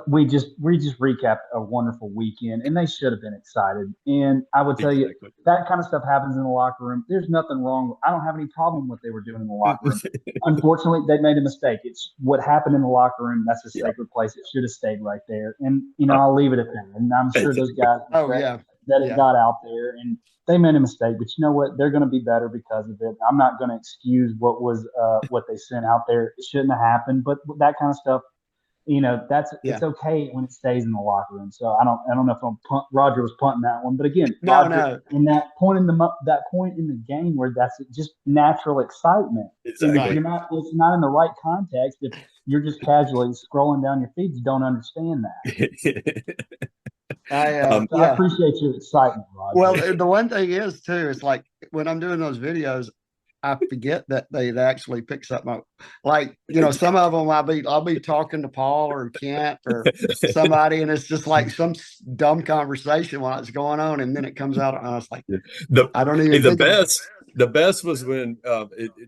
we just recapped a wonderful weekend, and they should have been excited. And I would tell you, that kind of stuff happens in the locker room. There's nothing wrong. I don't have any problem with what they were doing in the locker room. Unfortunately, they made a mistake. It's what happened in the locker room. That's a sacred place. It should have stayed right there. And I'll leave it at that. And I'm sure those guys it got out there, and they made a mistake. But you know what? They're going to be better because of it. I'm not going to excuse what they sent out there. It shouldn't have happened. But that kind of stuff, it's okay when it stays in the locker room. So I don't know if Roger was punting that one, but again, Roger, in that point in the game where that's just natural excitement. Exactly. If it's not in the right context. If you're just casually scrolling down your feed, you don't understand that. I appreciate your excitement, Roger. Well, the one thing is too, it's like when I'm doing those videos, I forget that they actually pick something up. Like, some of them I'll be talking to Paul or Kent or somebody, and it's just like some dumb conversation while it's going on, and then it comes out, and I was like, I don't even. The best was when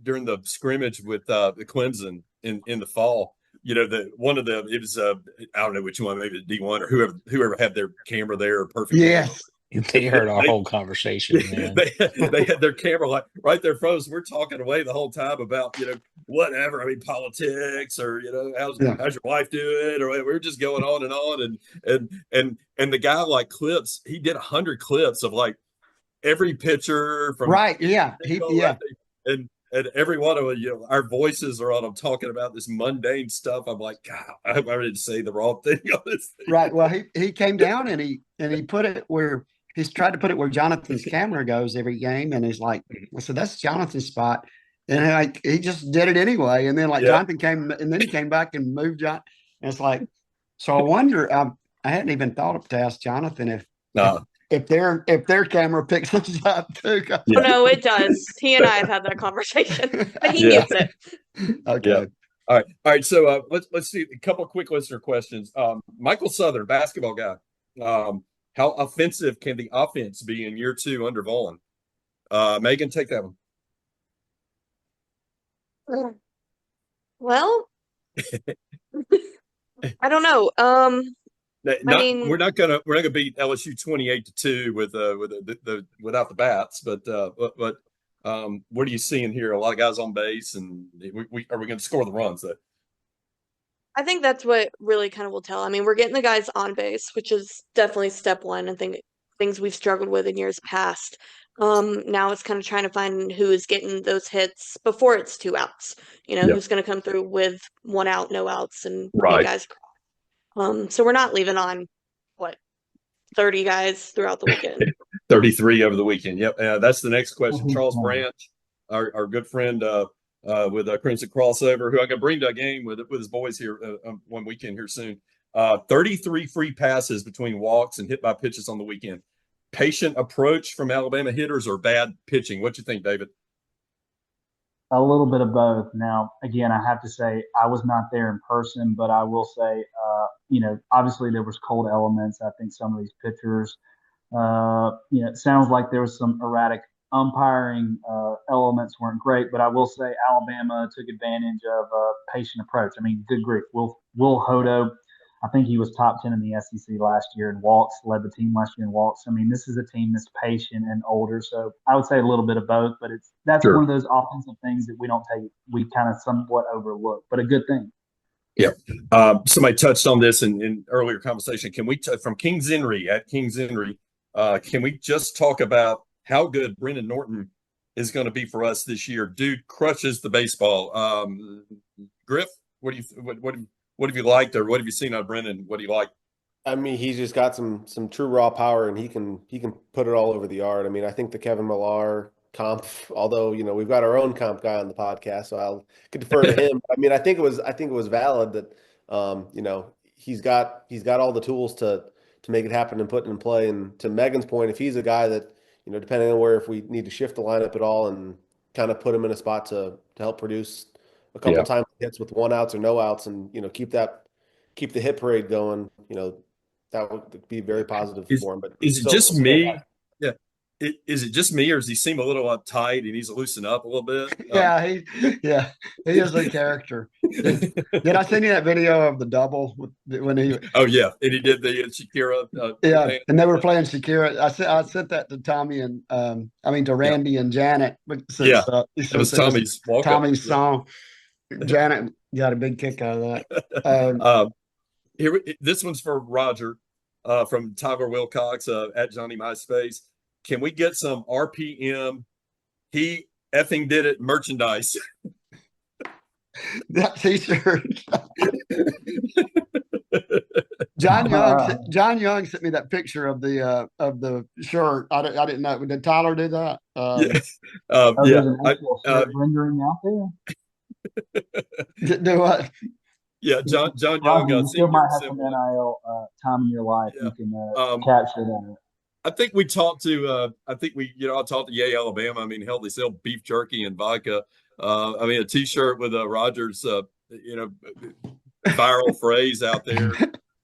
during the scrimmage with the Clemson in the fall, one of the, it was, I don't know which one, maybe the D1 or whoever had their camera there, perfect. Yes. They heard our whole conversation, man. They had their camera like right there frozen. We're talking away the whole time about, whatever. I mean, politics or, how's your wife doing? Or we're just going on and on. And the guy like clips, he did 100 clips of like every picture from right. Yeah. And every one of them, our voices are on them talking about this mundane stuff. I'm like, God, I didn't say the wrong thing on this thing. Right. Well, he came down and he put it where he's tried to put it where Jonathan's camera goes every game, and he's like, I said, that's Jonathan's spot, and like he just did it anyway. And then Jonathan came, and then he came back and moved John. And it's like, so I wonder. I hadn't even thought to ask Jonathan if their camera picks us up too. Oh, no, it does. He and I have had that conversation, but he gets it. Okay. Yeah. All right. So let's see a couple of quick listener questions. Michael Southern, basketball guy. How offensive can the offense be in year 2 under Vaughn? Meghan, take that one. Well, I don't know. We're not gonna beat LSU 28-2 without the bats, but what are you seeing here? A lot of guys on base, and are we going to score the runs though? I think that's what really kind of will tell. I mean, we're getting the guys on base, which is definitely step one. I think things we've struggled with in years past. Now it's kind of trying to find who is getting those hits before it's 2 outs. Who's going to come through with 1 out, no outs, and guys. So we're not leaving on 30 guys throughout the weekend. 33 over the weekend. Yep. That's the next question. Charles Branch, our good friend with Crimson Crossover, who I can bring to a game with his boys here one weekend here soon. 33 free passes between walks and hit by pitches on the weekend. Patient approach from Alabama hitters or bad pitching? What you think, David? A little bit of both. Now, again, I have to say I was not there in person, but I will say, obviously there was cold elements. I think some of these pitchers, it sounds like there was some erratic umpiring. Elements weren't great, but I will say Alabama took advantage of a patient approach. I mean, good grief. Will Hodo, I think he was top 10 in the SEC last year in walks, led the team last year in walks. I mean, this is a team that's patient and older. So I would say a little bit of both, but that's one of those offensive things that we kind of somewhat overlook, but a good thing. Yeah. Somebody touched on this in earlier conversation. Can we, from King's Henry, can we just talk about how good Brendan Norton is going to be for us this year? Dude crushes the baseball. Griff, what have you liked, or what have you seen on Brendan? What do you like? I mean, he's just got some true raw power, and he can put it all over the yard. I mean, I think the Kevin Millar comp, although we've got our own comp guy on the podcast, so I'll defer to him. I mean, I think it was valid that he's got all the tools to make it happen and put it in play. And to Megan's point, if he's a guy that depending on if we need to shift the lineup at all and kind of put him in a spot to help produce a couple times hits with 1 outs or no outs, and keep the hit parade going, that would be very positive for him. But is it just me? Yeah. Is it just me, or does he seem a little uptight and he's loosened up a little bit? He is a character. Did I send you that video of the double when he? Oh yeah, and he did the Shakira. And they were playing Shakira. I sent that to Tommy and to Randy and Janet. It was Tommy's song. Janet got a big kick out of that. Here, this one's for Roger from Tyler Wilcox at Johnny MySpace. Can we get some RPM? He effing did it merchandise. That T-shirt. John Young sent me that picture of the shirt. I didn't know. Did Tyler do that? There's an actual shirt rendering out there. Do what? Yeah, John Young. You still might have some NIL time in your life. You can capture that. I think we talked to. I talked to Yay Alabama. I mean, hell, they sell beef jerky and vodka. A T-shirt with Rogers, viral phrase out there.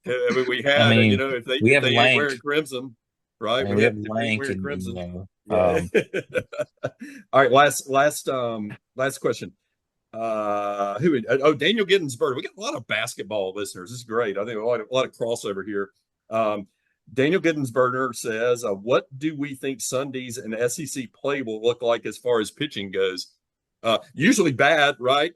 I mean, we had, if they ain't wearing crimson, right? We have Lank and crimson. All right, last question. Daniel Giddensburg. We got a lot of basketball listeners. This is great. I think a lot of crossover here. Daniel Giddensberger says, what do we think Sundays and SEC play will look like as far as pitching goes? Usually bad, right?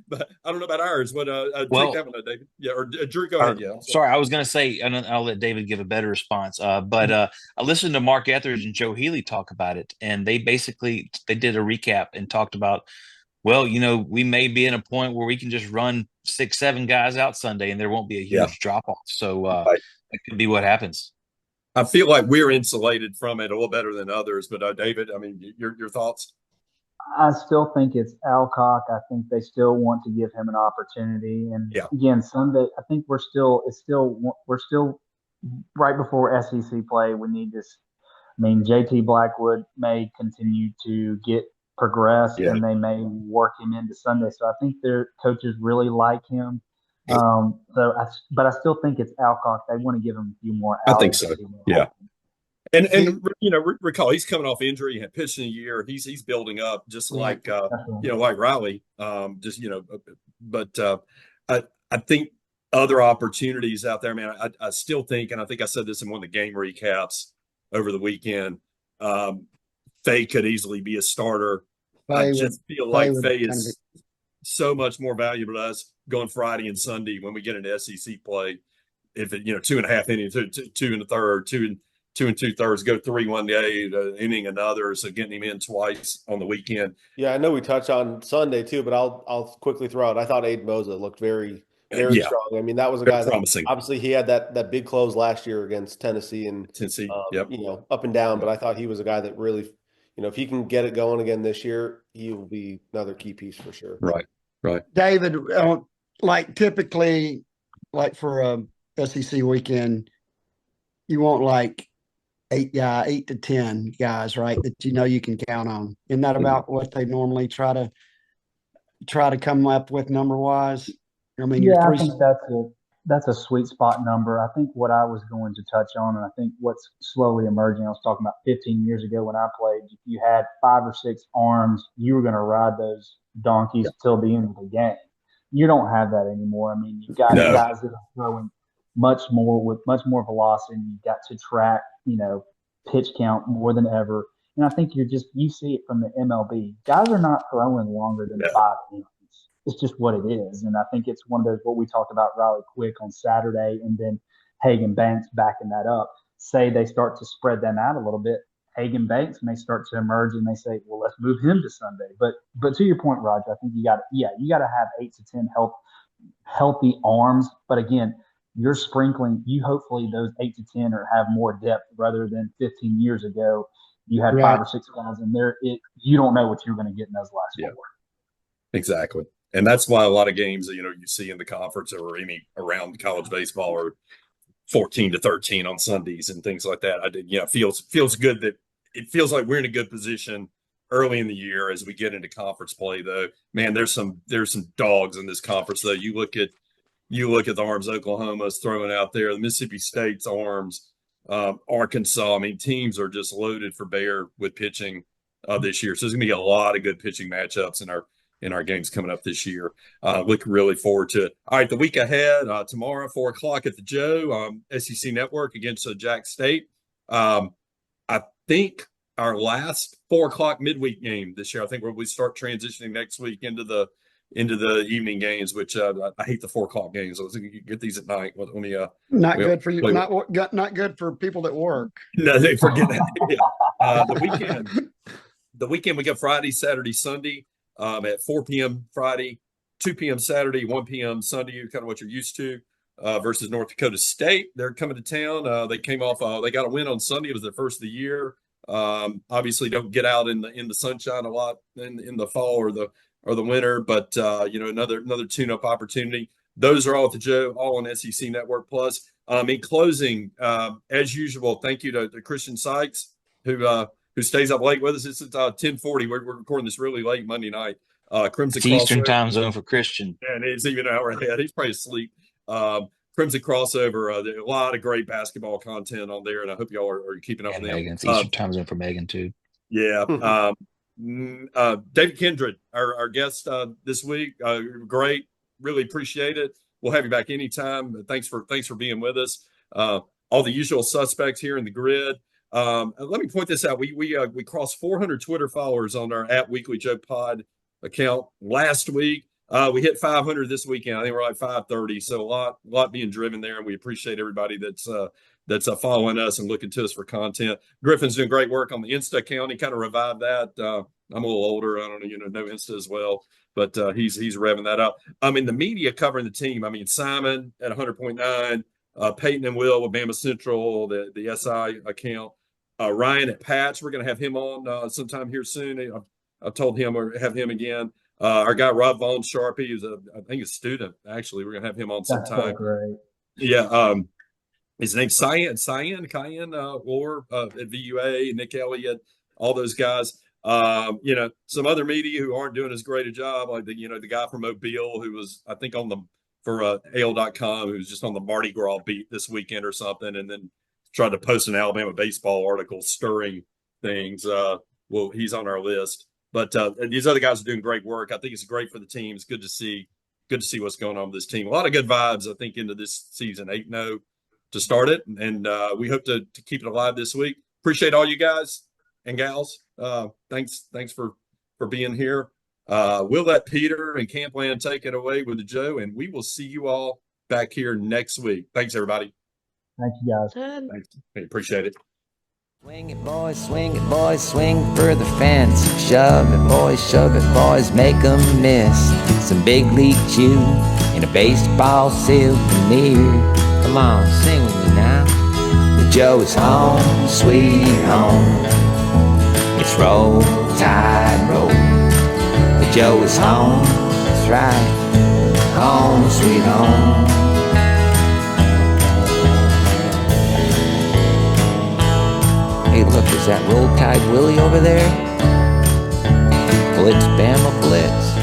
But I don't know about ours. What take that one, David? Yeah, or Drew, go ahead. Yeah. Sorry, I was going to say, and I'll let David give a better response. But I listened to Mark Etheridge and Joe Healy talk about it, and they did a recap and talked about, well, we may be in a point where we can just run 6-7 guys out Sunday, and there won't be a huge drop off. So that could be what happens. I feel like we're insulated from it a little better than others. But David, I mean, your thoughts? I still think it's Alcock. I think they still want to give him an opportunity. And again, Sunday, I think we're still right before SEC play. We need this. I mean, JT Blackwood may continue to get progressed, and they may work him into Sunday. So I think their coaches really like him. But I still think it's Alcock. They want to give him a few more hours. I think so. Yeah. And recall he's coming off injury. He had pitched in a year. He's building up just like like Riley. But I think other opportunities out there, man. I still think, and I think I said this in one of the game recaps over the weekend. Faye could easily be a starter. I just feel like Faye is so much more valuable to us going Friday and Sunday when we get into SEC play. If it 2.5 innings, 2 and a third, 2 2 2/3, go 3 1 day, inning another. So getting him in twice on the weekend. Yeah, I know we touched on Sunday too, but I'll quickly throw out. I thought Aiden Moza looked very strong. I mean, that was a guy that obviously he had that big close last year against Tennessee up and down. But I thought he was a guy that really, if he can get it going again this year, he will be another key piece for sure. Right. David, like typically, like for a SEC weekend, you want like 8 to 10 guys, right? That you can count on. Isn't that about what they normally try to come up with number wise? I mean, I think that's a sweet spot number. I think what I was going to touch on, and I think what's slowly emerging, I was talking about 15 years ago when I played, if you had 5 or 6 arms, you were going to ride those donkeys till the end of the game. You don't have that anymore. I mean, you've got guys that are throwing much more velocity. You've got to track, pitch count more than ever. And I think you see it from the MLB. Guys are not throwing longer than 5 innings. It's just what it is. And I think it's one of those, what we talked about Riley Quick on Saturday, and then Hagan Banks backing that up. Say they start to spread them out a little bit. Hagan Banks may start to emerge, and they say, well, let's move him to Sunday. But to your point, Roger, I think you got to have 8 to 10 healthy arms. But again, you're sprinkling. Hopefully those 8 to 10 have more depth rather than 15 years ago. You had 5 or 6 guys in there. You don't know what you're going to get in those last 4. Exactly. And that's why a lot of games that, you see in the conference or any around college baseball are 14 to 13 on Sundays and things like that. Feels good that it feels like we're in a good position early in the year as we get into conference play, though. Man, there's some dogs in this conference, though. You look at the arms Oklahoma's throwing out there, the Mississippi State's arms, Arkansas. I mean, teams are just loaded for bear with pitching this year. So there's going to be a lot of good pitching matchups in our games coming up this year. Look really forward to it. All right, the week ahead, tomorrow, 4:00 at the Joe, SEC Network against Jax State. I think our last 4:00 midweek game this year. I think we start transitioning next week into the evening games, which I hate the 4:00 games. I was going to get these at night. Good for you. Not good for people that work. No, they forget that. The weekend we got Friday, Saturday, Sunday. At 4 p.m. Friday, 2 p.m. Saturday, 1 p.m. Sunday, kind of what you're used to, versus North Dakota State. They're coming to town. They came off. They got a win on Sunday. It was their first of the year. Obviously, don't get out in the sunshine a lot in the fall or the winter, but another tune-up opportunity. Those are all at the Joe, all on SEC Network Plus. In closing, as usual, thank you to Christian Sykes who stays up late with us. It's 10:40. We're recording this really late Monday night. Crimson Crossover. Eastern time zone for Christian. And it's even an hour ahead. He's probably asleep. Crimson Crossover. A lot of great basketball content on there, and I hope y'all are keeping up with them. Megan. It's Eastern time zone for Meghan, too. Yeah. David Kindred, our guest this week. Great, really appreciate it. We'll have you back anytime. Thanks for being with us. All the usual suspects here in the grid. Let me point this out. We crossed 400 Twitter followers on our @WeeklyJokePod account last week. We hit 500 this weekend. I think we're like 530. So a lot being driven there, and we appreciate everybody that's following us and looking to us for content. Griffen's doing great work on the Insta account. He kind of revived that. I'm a little older. I don't know Insta as well, but he's revving that up. The media covering the team. Simon at 100.9, Peyton and Will with Bama Central, the SI account. Ryan at Patch. We're going to have him on sometime here soon. I've told him we'll have him again. Our guy Rob Vaughn Sharpie, who's I think a student. Actually, we're going to have him on sometime. That's so great. Yeah. His name's Cayenne or at VUA, Nick Elliott, all those guys. Some other media who aren't doing as great a job, like the guy from Mobile who was, I think, for AL.com, who's just on the Mardi Gras beat this weekend or something, and then tried to post an Alabama baseball article stirring things. Well, he's on our list. But these other guys are doing great work. I think it's great for the team. It's good to see what's going on with this team. A lot of good vibes, I think, into this season, 8-0 to start it. And we hope to keep it alive this week. Appreciate all you guys and gals. Thanks for being here. We'll let Peter and Campland take it away with Joe, and we will see you all back here next week. Thanks, everybody. Thank you, guys. Thanks. Hey, appreciate it. Swing it, boys, swing for the fence. Shove it, boys, make 'em miss. Some big league chew and a baseball souvenir. Come on, sing with me now. The Joe is home, sweet home. It's roll, tide, roll. The Joe is home, that's right. Home, sweet home. Hey, look, is that Roll Tide Willie over there? Well, it's Bama Blitz.